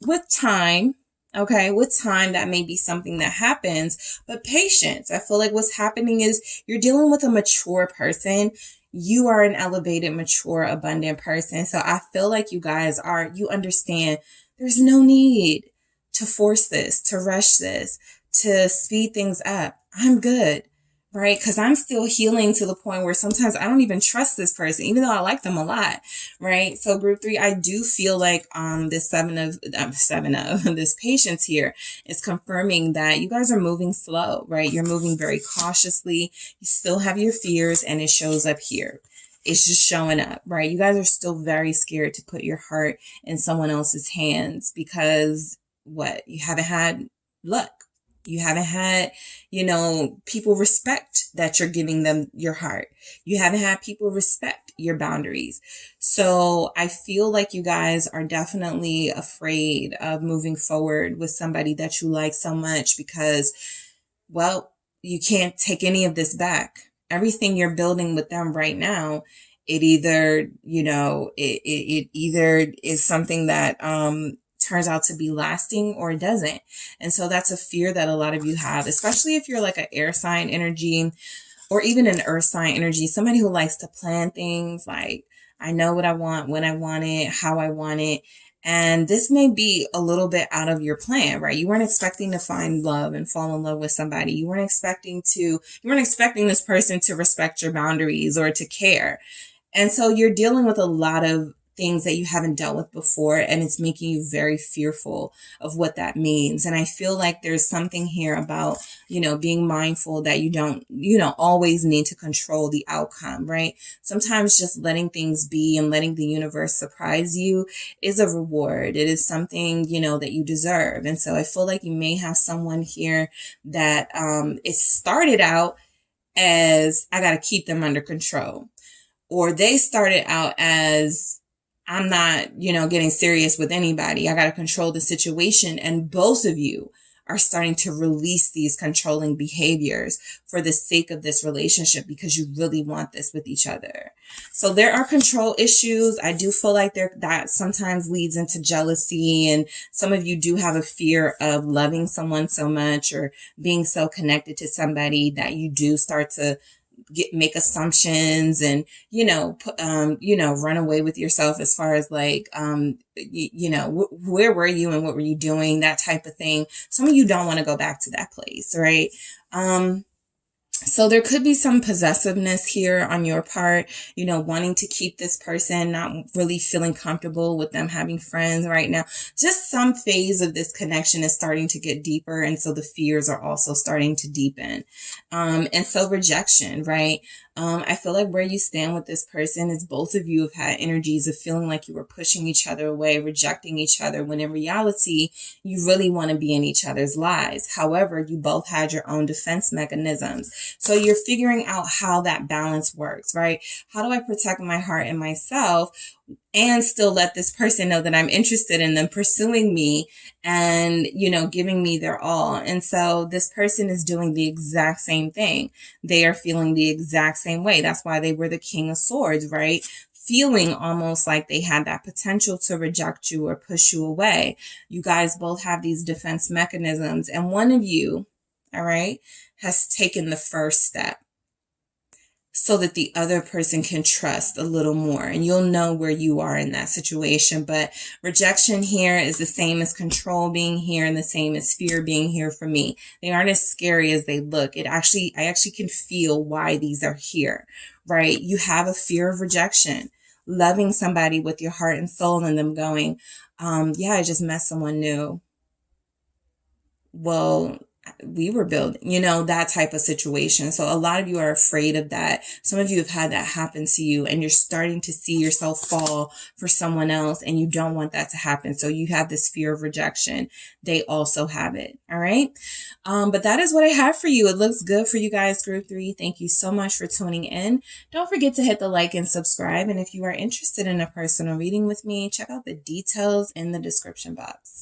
[SPEAKER 1] with time, okay, with time, that may be something that happens, but patience. I feel like what's happening is you're dealing with a mature person. You are an elevated, mature, abundant person. So I feel like you guys you understand there's no need to force this, to rush this, to speed things up. I'm good, right? Because I'm still healing to the point where sometimes I don't even trust this person, even though I like them a lot, right? So group 3, I do feel like this this patience here is confirming that you guys are moving slow, right? You're moving very cautiously. You still have your fears, and it shows up here. It's just showing up, right? You guys are still very scared to put your heart in someone else's hands because you haven't had luck. You haven't had, people respect that you're giving them your heart. You haven't had people respect your boundaries. So I feel like you guys are definitely afraid of moving forward with somebody that you like so much because, well, you can't take any of this back. Everything you're building with them right now, it either, it either is something that, turns out to be lasting or it doesn't. And so that's a fear that a lot of you have, especially if you're like an air sign energy or even an earth sign energy, somebody who likes to plan things like, I know what I want, when I want it, how I want it. And this may be a little bit out of your plan, right? You weren't expecting to find love and fall in love with somebody. You weren't expecting this person to respect your boundaries or to care. And so you're dealing with a lot of things that you haven't dealt with before, and it's making you very fearful of what that means. And I feel like there's something here about, being mindful that you don't, always need to control the outcome, right? Sometimes just letting things be and letting the universe surprise you is a reward. It is something, that you deserve. And so I feel like you may have someone here that it started out as, I got to keep them under control. Or they started out as, I'm not, getting serious with anybody. I got to control the situation. And both of you are starting to release these controlling behaviors for the sake of this relationship because you really want this with each other. So there are control issues. I do feel like that sometimes leads into jealousy. And some of you do have a fear of loving someone so much or being so connected to somebody that you do start to make assumptions and, run away with yourself as far as like, where were you and what were you doing? That type of thing. Some of you don't want to go back to that place, right? So there could be some possessiveness here on your part, wanting to keep this person, not really feeling comfortable with them having friends right now. Just some phase of this connection is starting to get deeper. And so the fears are also starting to deepen. And so rejection, right? I feel like where you stand with this person is both of you have had energies of feeling like you were pushing each other away, rejecting each other, when in reality, you really want to be in each other's lives. However, you both had your own defense mechanisms. So you're figuring out how that balance works, right? How do I protect my heart and myself and still let this person know that I'm interested in them pursuing me and, giving me their all. And so this person is doing the exact same thing. They are feeling the exact same way. That's why they were the King of Swords, right? Feeling almost like they had that potential to reject you or push you away. You guys both have these defense mechanisms, and one of you, all right, has taken the first step so that the other person can trust a little more, and you'll know where you are in that situation. But rejection here is the same as control being here and the same as fear being here for me. They aren't as scary as they look. I actually can feel why these are here, right? You have a fear of rejection, loving somebody with your heart and soul and them going, I just met someone new. Well, we were building, you know, that type of situation. So a lot of you are afraid of that. Some of you have had that happen to you, and you're starting to see yourself fall for someone else, and you don't want that to happen. So you have this fear of rejection. They also have it. All right. But that is what I have for you. It looks good for you guys, group 3. Thank you so much for tuning in. Don't forget to hit the like and subscribe. And if you are interested in a personal reading with me, check out the details in the description box.